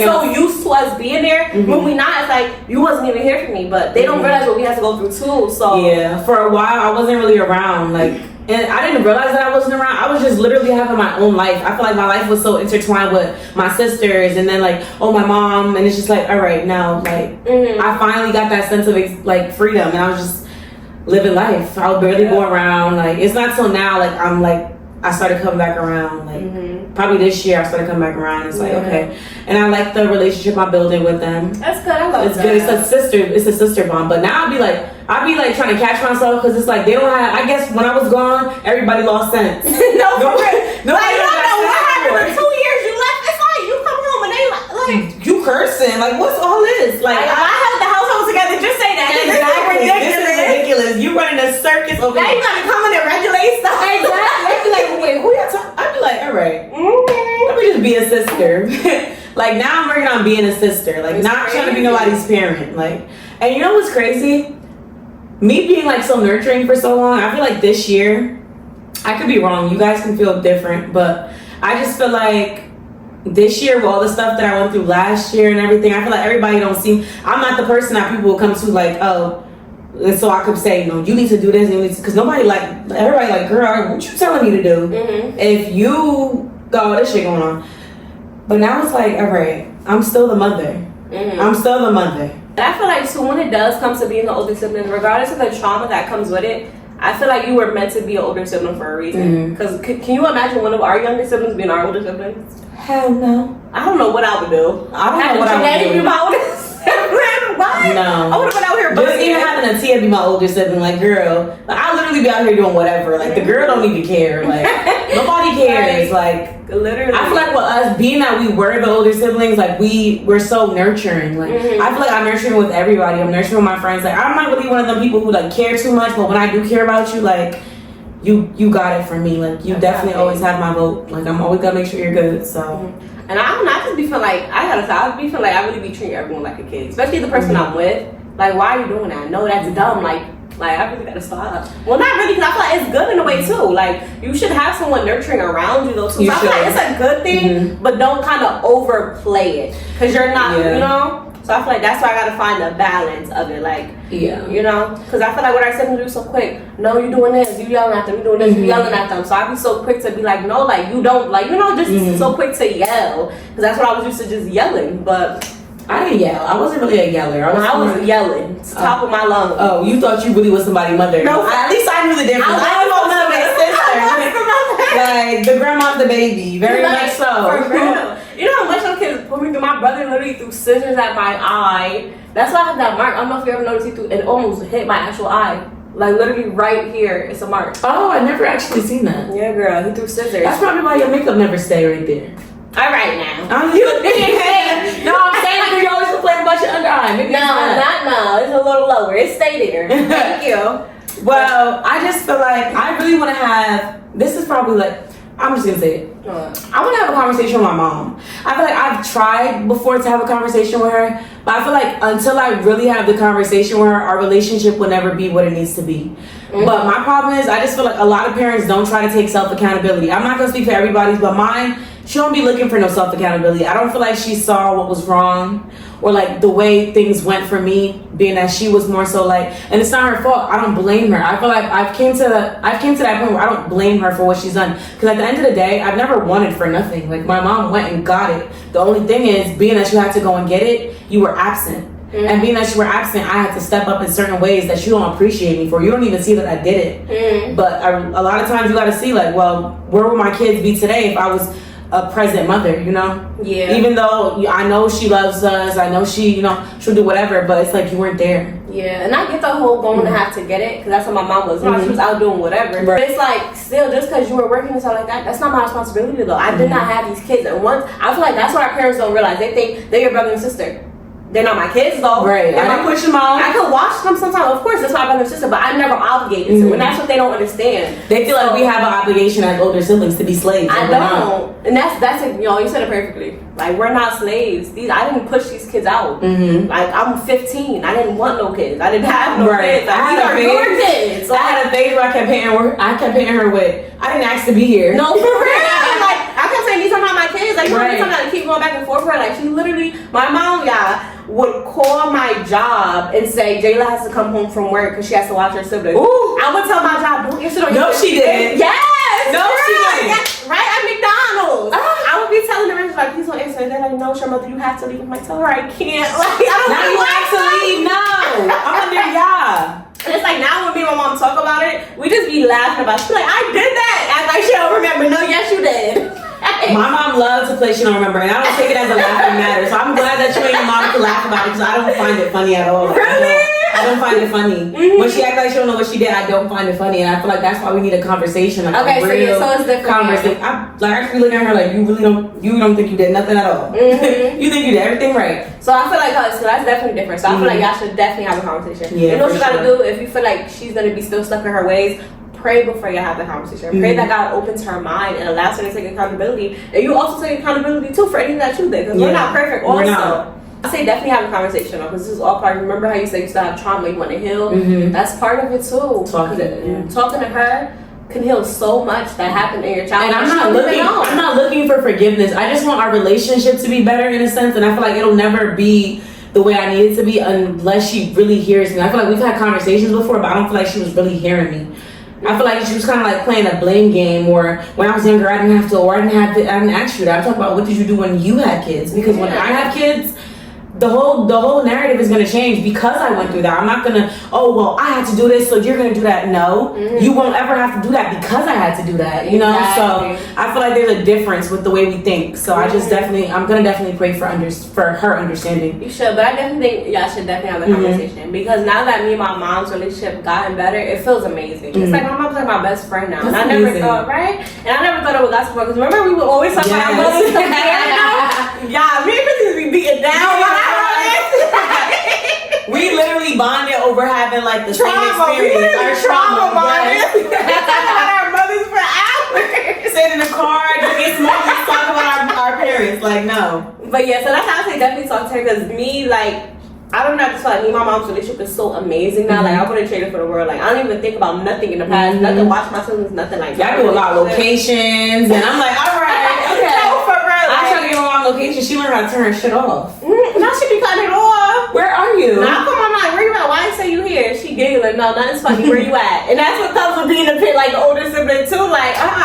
so used to us being there. When we not, it's like you wasn't even here for me. But they don't realize what we have to go through too. So yeah, for a while I wasn't really around. Like. And I didn't realize that I wasn't around. I was just literally having my own life. I feel like my life was so intertwined with my sisters and then like, oh, my mom. And it's just like, all right, now, like, I finally got that sense of like freedom. And I was just living life. I would barely go around. Like, it's not till now, like, I'm like, I started coming back around. Like, probably this year I started coming back around. It's like, okay. And I like the relationship I'm building with them. That's good. I love it's good. It's a sister bond. But now I'll be like trying to catch myself because it's like they don't have. I guess when I was gone, everybody lost sense. No, for real. Like, you don't know what happened. For 2 years you left. It's like you come home and they like you cursing. Like what's all this? Like I held the household together. Just say that. Exactly. This is ridiculous. You running a circus over here. Now you gotta come in and regulate stuff. Exactly. I'd be like, wait, who y'all talking? I'd be like, all right. Let me just be a sister. Like now I'm working on being a sister. Like not trying to be nobody's parent. Like, and you know what's crazy? Me being like so nurturing for so long, I feel like this year, I could be wrong, you guys can feel different, but I just feel like this year with all the stuff that I went through last year and everything, I feel like everybody don't seem, I'm not the person that people will come to like, oh, and so I could say, no, you need to do this, because nobody like, everybody like, girl, what you telling me to do? If you got all this shit going on. But now it's like, all right, I'm still the mother. I'm still the mother. And I feel like too, when it does come to being the older sibling, regardless of the trauma that comes with it, I feel like you were meant to be an older sibling for a reason. Because can you imagine one of our younger siblings being our older siblings? Hell no. I don't know what I would do. I don't know what I would do. My older sibling? What? No. I would have been out here. Just even having a Tia be my older sibling, like girl, like, I literally be out here doing whatever. Like the girl don't even care. Like nobody cares. Like literally. I feel like with us being that we were the older siblings, like we're so nurturing. Like I feel like I'm nurturing with everybody. I'm nurturing with my friends. Like I'm not really one of them people who like care too much, but when I do care about you, like you got it from me. Like you definitely always have my vote. Like I'm always gonna make sure you're good. So. And I just be feeling like I be feeling like I really be treating everyone like a kid, especially the person I'm with. Like, why are you doing that? No, that's dumb. Like I really gotta stop. Well, not really, because I feel like it's good in a way too. Like you should have someone nurturing around you though too. So I feel like it's a good thing, but don't kind of overplay it, because you're not, you know. So I feel like that's why I gotta find the balance of it, like, you know, because I feel like what our siblings do so quick. No, you doing this, you yelling at them, you doing this, you yelling at them. So I be so quick to be like, no, like you don't, like, you know, just so quick to yell, because that's what I was used to, just yelling. But I didn't yell. I wasn't really a yeller. I was yelling. It's top of my lungs. Oh, you thought you really was somebody's mother. No. At least I knew the difference. I was my sister. Like, the grandma's the baby. Very much so. For real. You know how much those kids put me through? My brother literally threw scissors at my eye. That's why I have that mark. I don't know if you ever noticed, it almost hit my actual eye. Like, literally right here, it's a mark. Oh, I never actually seen that. Yeah, girl, he threw scissors. That's probably why your makeup never stay right there. All right, now. You No, I'm saying because you always complain about your under eye. Maybe No. It's a little lower. It stayed there. Thank you. Well, I just feel like I really want to have, this is probably like, I'm just going to say it. I want to have a conversation with my mom. I feel like I've tried before to have a conversation with her, but I feel like until I really have the conversation with her, our relationship will never be what it needs to be. Mm-hmm. But my problem is, I just feel like a lot of parents don't try to take self-accountability. I'm not going to speak for everybody's, but mine, she don't be looking for no self-accountability. I don't feel like she saw what was wrong, or like the way things went for me, being that she was more so like, and it's not her fault. I don't blame her. I feel like I've came to that point where I don't blame her for what she's done. Because at the end of the day, I've never wanted for nothing. Like, my mom went and got it. The only thing is, being that you had to go and get it, you were absent. Mm-hmm. And being that you were absent, I had to step up in certain ways that you don't appreciate me for. You don't even see that I did it. Mm-hmm. But a lot of times you got to see, like, well, where would my kids be today if I was a present mother, you know? Yeah. Even though I know she loves us, I know she, you know, she'll do whatever, but it's like you weren't there. Yeah, and I get the whole going to have to get it, because that's what my mom was. She was out doing whatever. Right. But it's like, still, just because you were working and stuff like that, that's not my responsibility, though. I did not have these kids. And once, I feel like that's what our parents don't realize. They think they're your brother and sister. They're not my kids, though. Right. I don't push them out. I could watch them sometimes. Of course, that's my brother and sister, but I'm never obligated to. And that's what they don't understand. They feel like we have an obligation as older siblings to be slaves. I don't. And that's it. You know, you said it perfectly. Like, we're not slaves. I didn't push these kids out. Mm-hmm. Like, I'm 15. I didn't want no kids. I didn't have no kids. Like, these are your kids. So I had a phase where I kept painting her with, I didn't ask to be here. No, for real. Like, I kept saying, these are not my kids. Like, right. Sometimes I keep going back and forth for her. Like, she literally, my mom, would call my job and say Jayla has to come home from work because she has to watch her siblings. Ooh. I would tell my job, don't answer on your No, she didn't. Yes. No, she didn't. Yes, right at McDonald's. I would be telling the manager, like, please don't answer. They're like, no, mother, you have to leave. I'm like, tell her I can't. Like, I don't now you have to leave. No, I'm under And it's like, now when me and my mom talk about it, we just be laughing about it. She's like, I did that. I'm like, she don't remember. No, yes, you did. My mom loves to play she don't remember, and I don't take it as a laughing matter. So I'm glad that you and your mom can laugh about it, because I don't find it funny at all. Really? I don't find it funny. Mm-hmm. When she acts like she don't know what she did, I don't find it funny, and I feel like that's why we need a conversation. Like okay, so it's different. Conversation. I'm like actually looking at her like you don't think you did nothing at all. Mm-hmm. You think you did everything right. So I feel like so that's definitely different. So I feel like y'all should definitely have a conversation. Yeah, you know what you gotta do if you feel like she's gonna be still stuck in her ways. Pray before you have the conversation. Pray that God opens her mind and allows her to take accountability. And you also take accountability too for anything that you did. Because we're not perfect also. We're not. I say definitely have a conversation though, because this is all part of, remember how you say you still have trauma you want to heal? Mm-hmm. That's part of it too. Talking to her can heal so much that happened in your childhood. And I'm not looking for forgiveness. I just want our relationship to be better in a sense, and I feel like it'll never be the way I need it to be unless she really hears me. I feel like we've had conversations before, but I don't feel like she was really hearing me. I feel like she was kind of like playing a blame game, or when I was younger, I didn't ask you that. I'm talking about what did you do when you had kids? Because when I have kids, the whole narrative is going to change because I went through that. I'm not going to, oh, well, I had to do this, so you're going to do that. No, you won't ever have to do that because I had to do that, you know? So I feel like there's a difference with the way we think. So I just I'm going to definitely pray for her understanding. You should, but I definitely think y'all should definitely have a conversation, because now that me and my mom's relationship gotten better, it feels amazing. It's like my mom's like my best friend now. And I never thought, right? And I never thought it was gossip, because remember we would always talk about our mothers compared. Yeah, me and Chrissy be beaten down. We literally bonded over having like the same experience. Our trauma bonded. Talk about our mothers for hours. Sit in the car, drinking smoothies, talk about our parents. Like, no. But yeah, so that's how I say definitely talk to her, because me, like, I don't know, I just feel like me and my mom's relationship is so amazing now. Like, I wouldn't trade it for the world. Like, I don't even think about nothing in the past. Nothing, watch my siblings, nothing like that. I do a lot of locations, and I'm like, all right, okay. No, for real. I try to get my mom location. She learned how to turn her shit off. Now she be cutting it off. Where are you? Now I put my mind, where you at? Why you say you here? She giggling. No, nothing's funny. Where you at? And that's what comes with being like the older sibling too. Like, I'm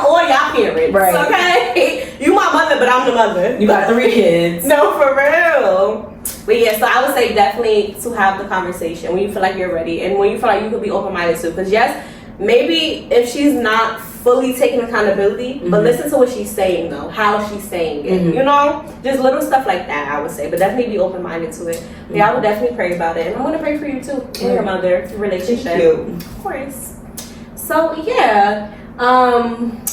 all y'all parents. Right. Okay? You my mother but I'm the mother. You got 3 kids. No, for real. But yeah, so I would say definitely to have the conversation when you feel like you're ready and when you feel like you could be open-minded too. Because yes, maybe if she's not fully taking accountability, but listen to what she's saying though, how she's saying it. You know, just little stuff like that I would say, but definitely be open-minded to it. Yeah, I would definitely pray about it, and I'm gonna pray for you too and your mother relationship. Thank you. Of course. So yeah,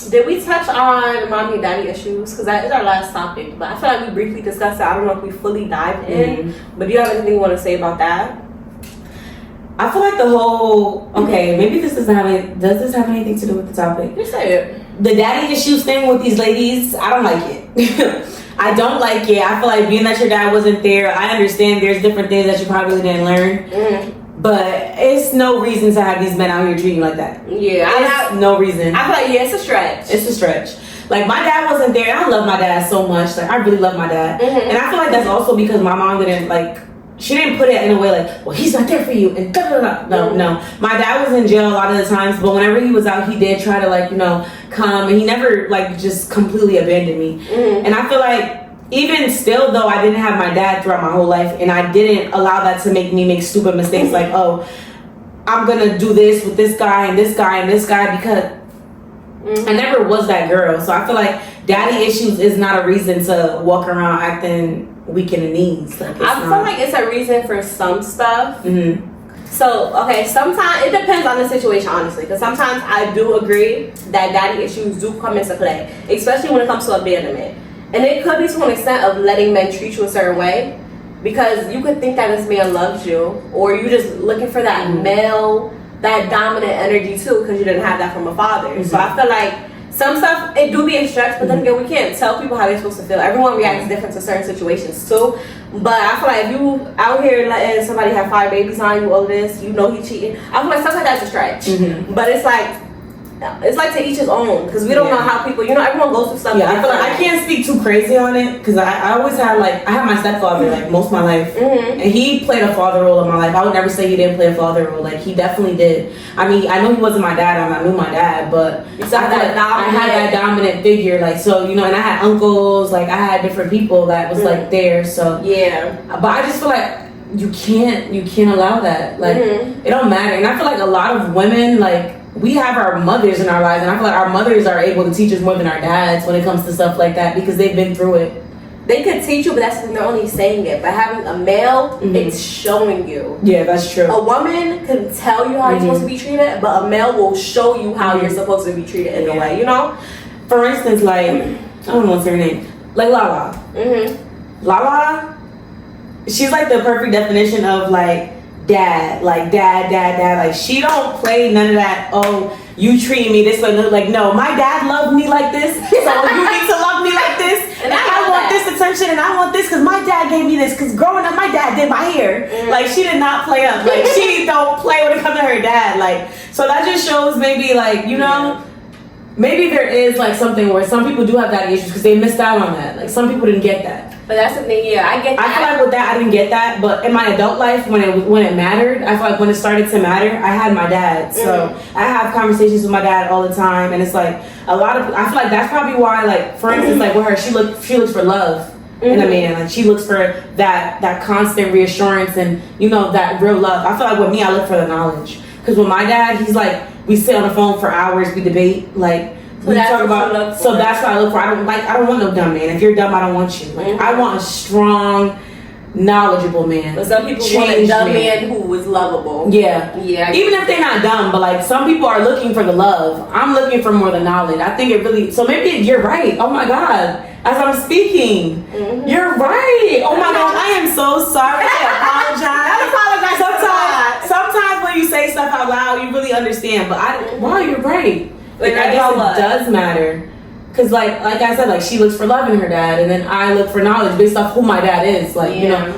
did we touch on mommy and daddy issues? Because that is our last topic, but I feel like we briefly discussed it. I don't know if we fully dived in, but do you have anything you want to say about that? I feel like the whole maybe this does this have anything to do with the topic? You say it. The daddy issues thing with these ladies, I don't like it. I don't like it. I feel like being that your dad wasn't there, I understand there's different things that you probably didn't learn. But it's no reason to have these men out here treating you like that. Yeah, no reason. I feel like it's a stretch. It's a stretch. Like my dad wasn't there, and I love my dad so much. Like I really love my dad, and I feel like that's also because my mom didn't she didn't put it in a way like, well, he's not there for you, and no. My dad was in jail a lot of the times, but whenever he was out, he did try to come, and he never just completely abandoned me. And I feel like even still though, I didn't have my dad throughout my whole life, and I didn't allow that to make me make stupid mistakes like, oh, I'm gonna do this with this guy and this guy and this guy, because I never was that girl. So I feel like daddy issues is not a reason to walk around acting weak in the knees. I feel like it's a reason for some stuff. So, okay, sometimes it depends on the situation, honestly, because sometimes I do agree that daddy issues do come into play, especially when it comes to abandonment. And it could be to an extent of letting men treat you a certain way, because you could think that this man loves you, or you just looking for that male, that dominant energy too, because you didn't have that from a father. So I feel like some stuff, it do be a stretch, but then again, we can't tell people how they're supposed to feel. Everyone reacts different to certain situations too. But I feel like if you out here letting somebody have 5 babies on you, all this, you know he cheating, I feel like stuff like that's a stretch. But it's like to each his own, because we don't know how people, everyone goes through stuff. Yeah, I feel like I can't speak too crazy on it, because I always had I had my stepfather most of my life, and he played a father role in my life. I would never say he didn't play a father role. He definitely did. I mean, I know he wasn't my dad, I knew my dad, but I had that dominant figure, so and I had uncles, I had different people that was there. So yeah, but I just feel like you can't allow that. It don't matter. And I feel like a lot of women we have our mothers in our lives, and I feel like our mothers are able to teach us more than our dads when it comes to stuff like that, because they've been through it. They could teach you, but that's when they're only saying it. But having a male, it's showing you. Yeah, that's true. A woman can tell you how you're supposed to be treated, but a male will show you how you're supposed to be treated in a way, For instance, I don't know what's her name. Lala. Lala, she's the perfect definition of dad, dad. She don't play none of that, oh, you treat me this way. No, my dad loved me like this, so you need to love me like this. And I want this attention, and I want this because my dad gave me this, because growing up, my dad did my hair. She did not play up. She don't play when it comes to her dad. So that just shows maybe, maybe there is something where some people do have daddy issues because they missed out on that. Some people didn't get that. But that's the thing, yeah, I get that. I feel like with that, I didn't get that. But in my adult life, when it mattered, I feel like when it started to matter, I had my dad. So I have conversations with my dad all the time, and it's a lot of. I feel like that's probably why, for instance, with her, she looks for love in a man. She looks for that constant reassurance and that real love. I feel like with me, I look for the knowledge, because with my dad, he's we sit on the phone for hours, we debate, we talk about, so that's what I look for. I don't want no dumb man. If you're dumb, I don't want you. I want a strong, knowledgeable man. But some people want a dumb man who is lovable. Yeah. Even if they're not dumb, but some people are looking for the love. I'm looking for more the knowledge. I think it really. So maybe you're right. Oh my God. As I'm speaking, you're right. Oh my God. I am so sorry. I apologize. Sometimes when you say stuff out loud, you really understand. But wow, you're right. I guess it does matter, because like I said, she looks for love in her dad, and then I look for knowledge based off who my dad is,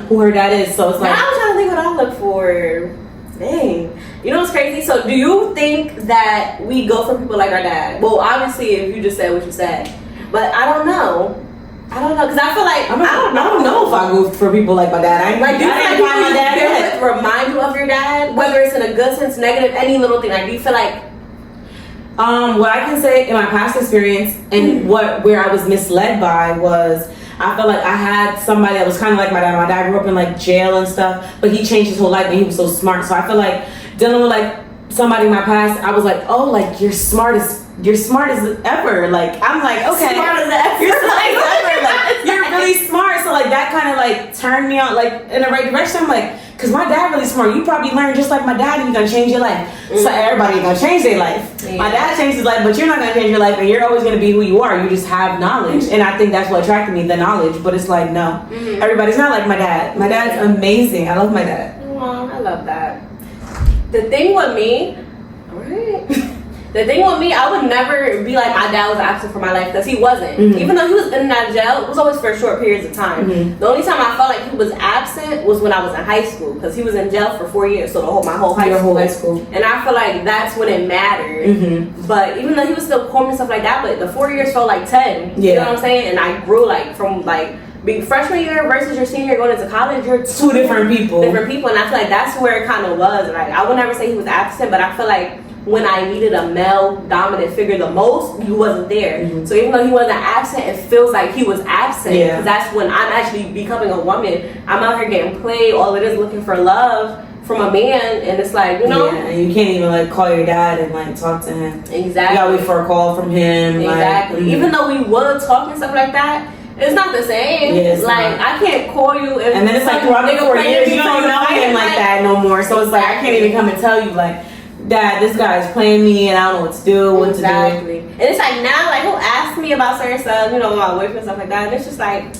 who her dad is. So it's now I'm trying to think what I look for. Dang, what's crazy? So do you think that we go for people like our dad? Well, obviously, if you just said what you said, but I don't know, because I feel like I don't know if I go for people like my dad. Do you feel like my dad remind you of your dad, whether it's in a good sense, negative, any little thing? Do you feel like? What I can say in my past experience and where I was misled by was I felt like I had somebody that was kind of like my dad. My dad grew up in like jail and stuff, but he changed his whole life and he was so smart. So I feel like dealing with like somebody in my past, I was like, oh, like you're smart as ever. Like I'm like, okay, Smart as ever. you're smart as ever. Like you're really smart. So like that kind of like turned me on like in the right direction. I'm like, cause my dad really smart. You probably learned just like my dad, and you're gonna change your life. So everybody gonna change their life. Yeah. My dad changed his life, but you're not gonna change your life, and you're always gonna be who you are. You just have knowledge, and I think that's what attracted me, the knowledge. But it's like no, everybody's not like my dad. My dad's amazing. I love my dad. Oh, I love that. The thing with me, the thing with me, I would never be like my dad was absent from my life because he wasn't. Even though he was in and out of jail, it was always for short periods of time. The only time I felt like he was absent was when I was in high school because he was in jail for 4 years, so my whole high school. And I feel like that's when it mattered. But even though he was still cool and stuff like that, but the 4 years felt like 10. You know what I'm saying? And I grew like from like being freshman year versus your senior year going into college, you're two different people. And I feel like that's where it kind of was. Like I would never say he was absent, but I feel like when I needed a male dominant figure the most, he wasn't there. So even though he wasn't absent, it feels like he was absent. Because that's when I'm actually becoming a woman. I'm out here getting played, all it is looking for love from a man, and it's like, you know. Yeah, and you can't even like call your dad and like talk to him. Exactly. You gotta wait for a call from him. Exactly. Like, even though we would talk and stuff like that, it's not the same. Yeah, it's like, not. I can't call you and then it's like throughout the 4 years, you don't know him like that no more. So it's like, I can't even come and tell you, like, Dad, this guy's playing me and I don't know what to do, what to do. And it's like now, like, he'll ask me about certain stuff, you know, my boyfriend and stuff like that. And it's just like,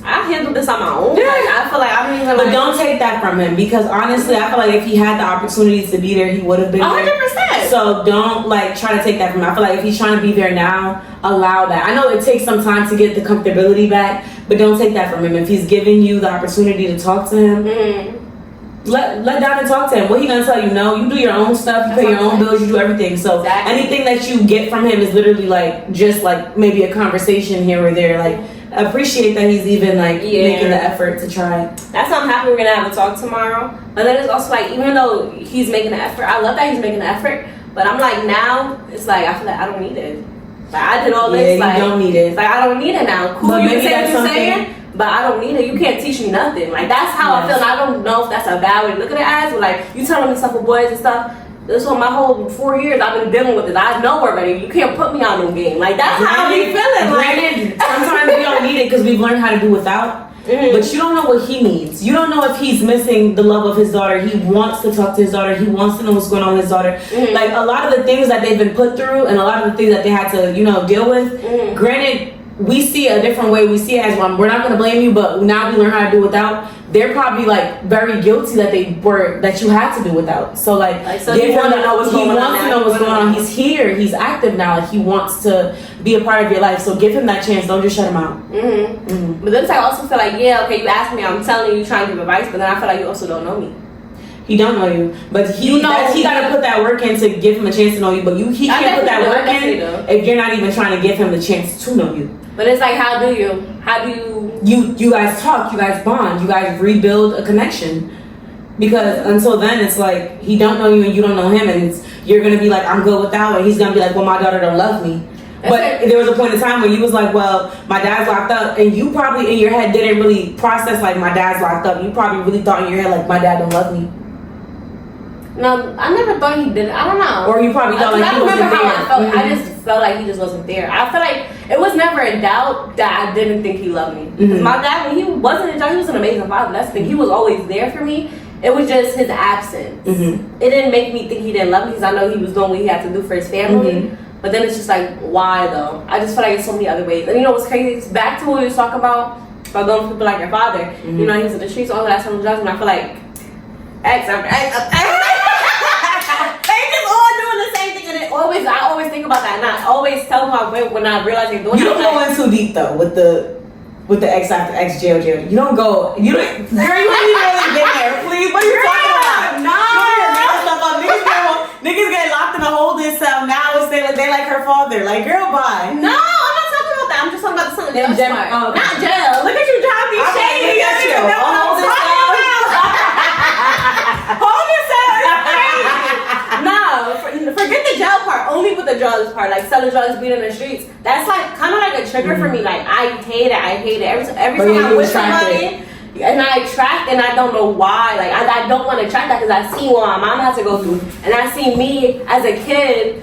I handled this on my own. Like, I feel like I don't even. But don't take that from him because honestly, I feel like if he had the opportunities to be there, he would have been 100%. there. So don't like try to take that from him. I feel like if he's trying to be there now, allow that. I know it takes some time to get the comfortability back, but don't take that from him. If he's giving you the opportunity to talk to him. Let down and talk to him. What he gonna tell you? No, you do your own stuff. You pay your own bills. You do everything. So anything that you get from him is literally like just like maybe a conversation here or there. Like appreciate that he's even like making the effort to try. That's why I'm happy we're gonna have a talk tomorrow. But then it's also like even though he's making the effort, I love that he's making the effort. But I'm like now it's like I feel like I don't need it. Like I did all this. Like you don't need it. Like I don't need it now. Cool, but you can say what you're saying. But I don't need it. You can't teach me nothing. Like that's how I feel. And I don't know if that's a bad way to look at it as. But like you telling me stuff with boys and stuff. This one, my whole 4 years I've been dealing with this. I know already. You can't put me on no game. Like that's how I be feeling. Like sometimes we don't need it because we've learned how to do without. But you don't know what he needs. You don't know if he's missing the love of his daughter. He wants to talk to his daughter. He wants to know what's going on with his daughter. Like a lot of the things that they've been put through and a lot of the things that they had to, you know, deal with. Granted, we see a different way. We see it as one. We're not going to blame you, but now we learn how to do without. They're probably like very guilty that you had to do without. So so he wants to know what's going on. He wants to know what's going on. He's here. He's active now. Like he wants to be a part of your life. So give him that chance. Don't just shut him out. But then I also feel like okay, you asked me, I'm telling you, trying to give advice, but then I feel like you also don't know me. He don't know you, but he got to put that work in to give him a chance to know you. But he can't put that work in if you're not even trying to give him the chance to know you. But it's like, how do you? You guys talk, you guys bond, you guys rebuild a connection. Because until then, it's like he don't know you and you don't know him, and you're gonna be like, I'm good without, and he's gonna be like, well, my daughter don't love me. But there was a point in time where you was like, well, my dad's locked up, and you probably in your head didn't really process like my dad's locked up. You probably really thought in your head like my dad don't love me. No, I never thought he did. I don't know. Or you probably thought like he wasn't there. I just felt like he just wasn't there. I feel like it was never a doubt that I didn't think he loved me. Because my dad, when he wasn't in jail, he was an amazing father. That's the thing. He was always there for me. It was just his absence. It didn't make me think he didn't love me because I know he was doing what he had to do for his family. But then it's just like, why though? I just feel like it's so many other ways. And you know what's crazy? It's back to what we was talking about going for people like your father. You know, he was in the streets, all that stuff, and I feel like X after X. I always think about that, and I always tell my friend when I realize they're doing it. You don't go in too deep though with the X after X jail. You don't go. Girl, you ain't really been there. Please, what are you talking about? No. Niggas get locked in a holding cell now. They like her father. Like, girl, bye. No, I'm not talking about that. I'm just talking about something else. Not jail. Look at you trying to be shady. Look at you. Holding cell is crazy. No, forget the jail part. only with the drugs part, like selling drugs, being in the streets. That's like kind of like a trigger for me. Like I hate it. Every time I'm with somebody. And I attract, and I don't know why. Like I don't want to attract that because I see what my mom has to go through, and I see me as a kid.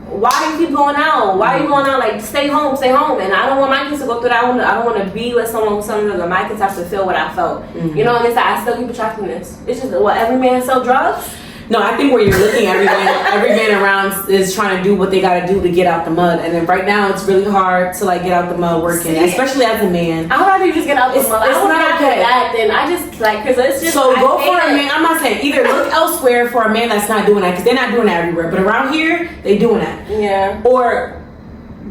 Why do you keep going out? Why are you going out? Like stay home. And I don't want my kids to go through that. I don't want to be with someone that my kids have to feel what I felt. You know, and it's like I still keep attracting this. It's just what every man sell drugs. No, I think where you're looking, every man around is trying to do what they gotta do to get out the mud, and then right now it's really hard to like get out the mud working, especially as a man. I'd rather you just get out the mud. It's not okay. That then I just like because it's just so go for a man. I'm not saying either look elsewhere for a man that's not doing that because they're not doing that everywhere, but around here they doing that. Yeah. Or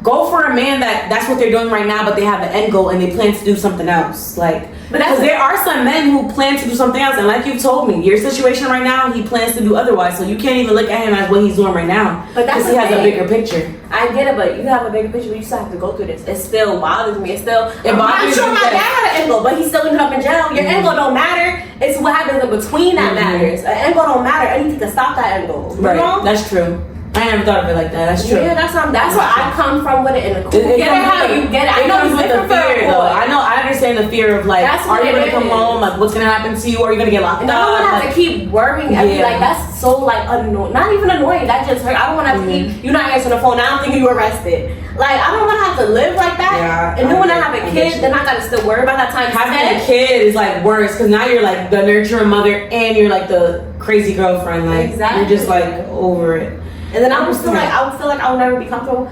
go for a man that's what they're doing right now, but they have an end goal and they plan to do something else. Like, because there are some men who plan to do something else, and like you've told me, your situation right now, he plans to do otherwise. So you can't even look at him as what he's doing right now, because he has a bigger picture. I get it, but you have a bigger picture, but you still have to go through this. It still bothers me. I'm not sure my dad had an end goal, but he's still ended up in jail. Your end goal don't matter. It's what happens in between that matters. An end goal don't matter. Anything can stop that end goal. Right. You know? That's true. I never thought of it like that. That's true. Yeah, that's where I come from with it. In the cool. Get it how you get it. I know it's with the fear, though. I understand the fear of like, are you gonna come home? Like, what's gonna happen to you? Are you gonna get locked up? I don't want to have to keep worrying. Like that's so like annoying. Not even annoying. That just hurt. I don't want to have to keep. You're not answering the phone. Now I'm thinking you arrested. Like I don't want to have to live like that. Yeah, and then when I have a kid, then I gotta still worry about that time. Having a kid is like worse because now you're like the nurturing mother and you're like the crazy girlfriend. Like you're just like over it. And then I would feel like I would never be comfortable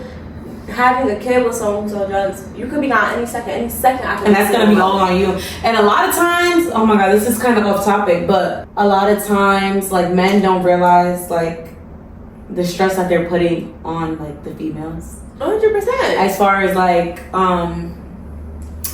having a kid with someone who sells drugs. You could be gone any second I can. And that's gonna be all on you. And a lot of times, oh my god, this is kind of off topic, but a lot of times like men don't realize like the stress that they're putting on like the females. 100%. As far as like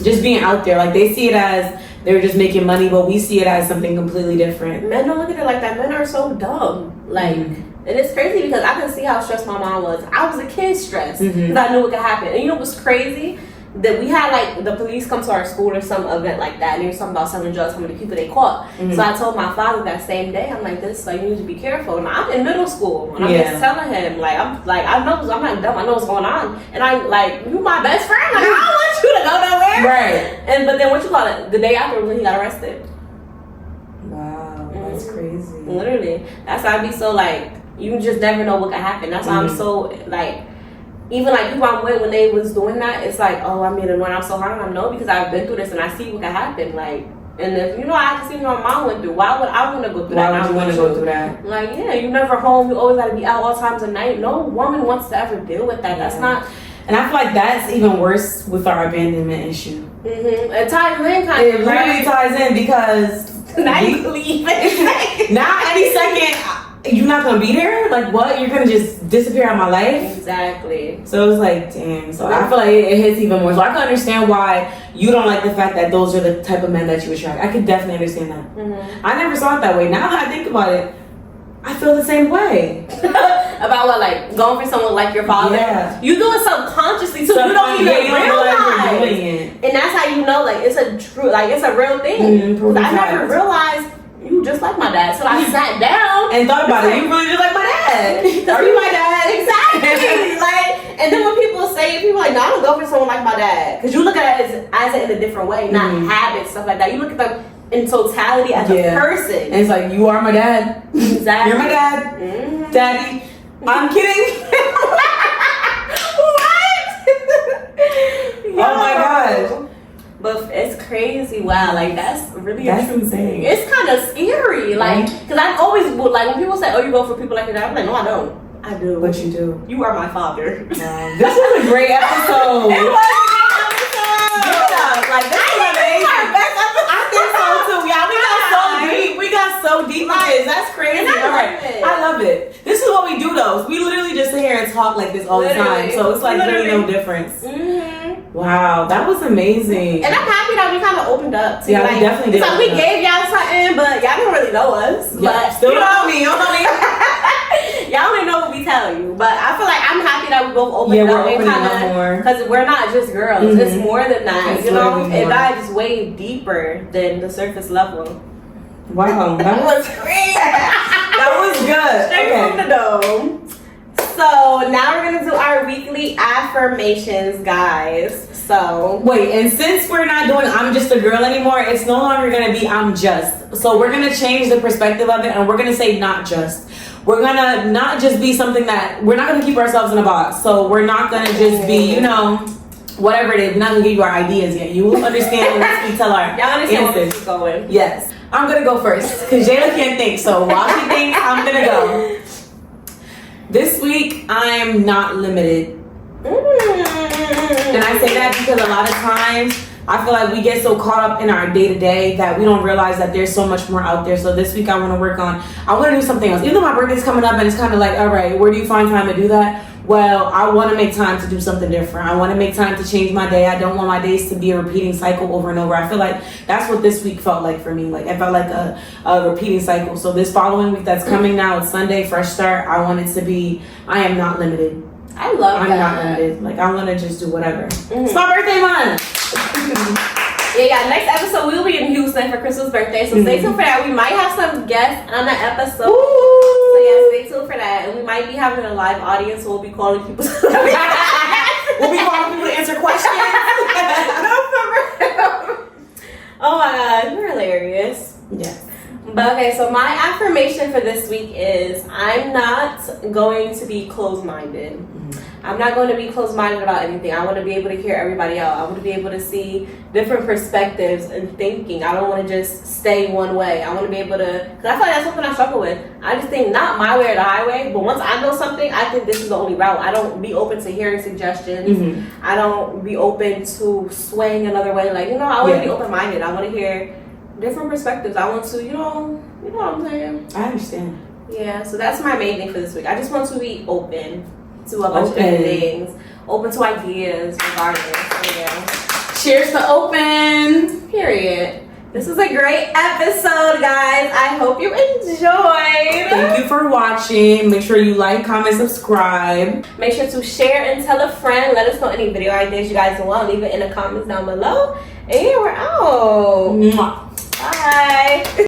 just being out there, like they see it as they're just making money, but we see it as something completely different. Men don't look at it like that. Men are so dumb. Like. And it's crazy because I can see how stressed my mom was. I was a kid stressed because I knew what could happen. And you know what's crazy? That we had like the police come to our school or some event like that, and they were talking about selling drugs, how many people they caught. So I told my father that same day, I'm like, this, like, you need to be careful. And I'm in middle school, and I'm just telling him, like, I know, I'm not dumb, I know what's going on. And I'm like, you my best friend, like, I don't want you to go nowhere. Right. But then what you call it? The day after when he got arrested. Wow, that's crazy. Literally, that's why I be so like. You just never know what could happen. That's why I'm so like, even like people I'm with when they was doing that, it's like, oh, I mean, when I'm so hard on them, no, because I've been through this and I see what can happen. Like, and if I have to see what my mom went through, why would I want to go through that? Why would you want to go through that? Like, yeah, you never home. You always got to be out all times of night. No woman wants to ever deal with that. That's not. And I feel like that's even worse with our abandonment issue. It ties in kind of. It literally ties in because now you leave. Now any second. You're not gonna be there? Like what? You're gonna just disappear out of my life? Exactly. So it's like, damn. So I feel like it hits even more. So I can understand why you don't like the fact that those are the type of men that you attract. I could definitely understand that. I never saw it that way. Now that I think about it, I feel the same way. About what, like going for someone like your father? Yeah. You do it subconsciously, so you don't even realize. And that's how you know, like it's a true, like it's a real thing. I never realized. You just like my dad. So I sat down and thought about it. You really just like my dad. Are you my dad? Exactly. Like, and then when people say, people are like, no, I don't go for someone like my dad. Because you look at it as it in a different way, not habits, stuff like that. You look at them in totality as a person. And it's like, you are my dad. Exactly. You're my dad. Daddy. I'm kidding. What? Oh my gosh. But it's crazy. Wow, like that's really a true insane thing. It's kind of scary, like, because I always like when people say, "Oh, you go for people like your dad," I'm like, "No, I don't. I do." But you do. You are my father. This was a great episode. It was a great episode. Like this was amazing. Our best episode. I think so too. Yeah, we got so deep. We got so deep with this. That's crazy. I love it. This is what we do, though. We literally just sit here and talk like this all the time. So it's like really no difference. Wow, that was amazing. And I'm happy that we kind of opened up. Yeah, we definitely did. So we gave y'all something, but y'all didn't really know us. Yeah, but still don't know me. You don't know me. Y'all don't know what we tell you. But I feel like I'm happy that we both opened up. We're opening up more. Because we're not just girls. It's more than that. It's you know, it dives way deeper than the surface level. Wow, that was great. That was good. Straight from the dome. So now we're gonna do our weekly affirmations, guys. So wait, and since we're not doing I'm just a girl anymore, it's no longer gonna be I'm just. So we're gonna change the perspective of it, and we're gonna say not just. We're gonna not just be something that we're not gonna keep ourselves in a box. So we're not gonna just be, you know, whatever it is. We're not gonna give you our ideas yet. You will understand once we tell our y'all understand where answers. this is going. Yes. I'm gonna go first because Jayla can't think. So while she thinks, I'm gonna go. This week, I'm not limited. And I say that because a lot of times I feel like we get so caught up in our day-to-day that we don't realize that there's so much more out there. So this week I want to do something else. Even though my birthday's coming up and it's kind of like, all right, where do you find time to do that? Well, I want to make time to do something different. I want to make time to change my day. I don't want my days to be a repeating cycle over and over. I feel like that's what this week felt like for me. Like it felt like a repeating cycle. So this following week that's coming now, it's Sunday, fresh start. I want it to be, I am not limited. I love that. I'm not limited. Like I want to just do whatever. It's my birthday month. Yeah. Next episode we'll be in Houston for Crystal's birthday, so stay tuned for that. We might have some guests on the episode. Ooh. So yeah, stay tuned for that. And we might be having a live audience, so we'll be calling people. We'll be calling people to answer questions. Oh my god, you're hilarious. Yes. But okay, so my affirmation for this week is I'm not going to be closed-minded. I'm not going to be closed-minded about anything. I want to be able to hear everybody out. I want to be able to see different perspectives and thinking. I don't want to just stay one way. I want to be able to, because I feel like that's something I struggle with. I just think not my way or the highway, but once I know something, I think this is the only route. I don't be open to hearing suggestions. I don't be open to swaying another way. Like, you know, I want to be open-minded. I want to hear different perspectives. I want to, you know what I'm saying? I understand. Yeah, so that's my main thing for this week. I just want to be open to a bunch of different things, open to ideas, regardless. So yeah. Cheers to open. Period. This was a great episode, guys. I hope you enjoyed. Thank you for watching. Make sure you like, comment, subscribe. Make sure to share and tell a friend. Let us know any video ideas you guys want. Leave it in the comments down below. And yeah, we're out. Mwah. Bye.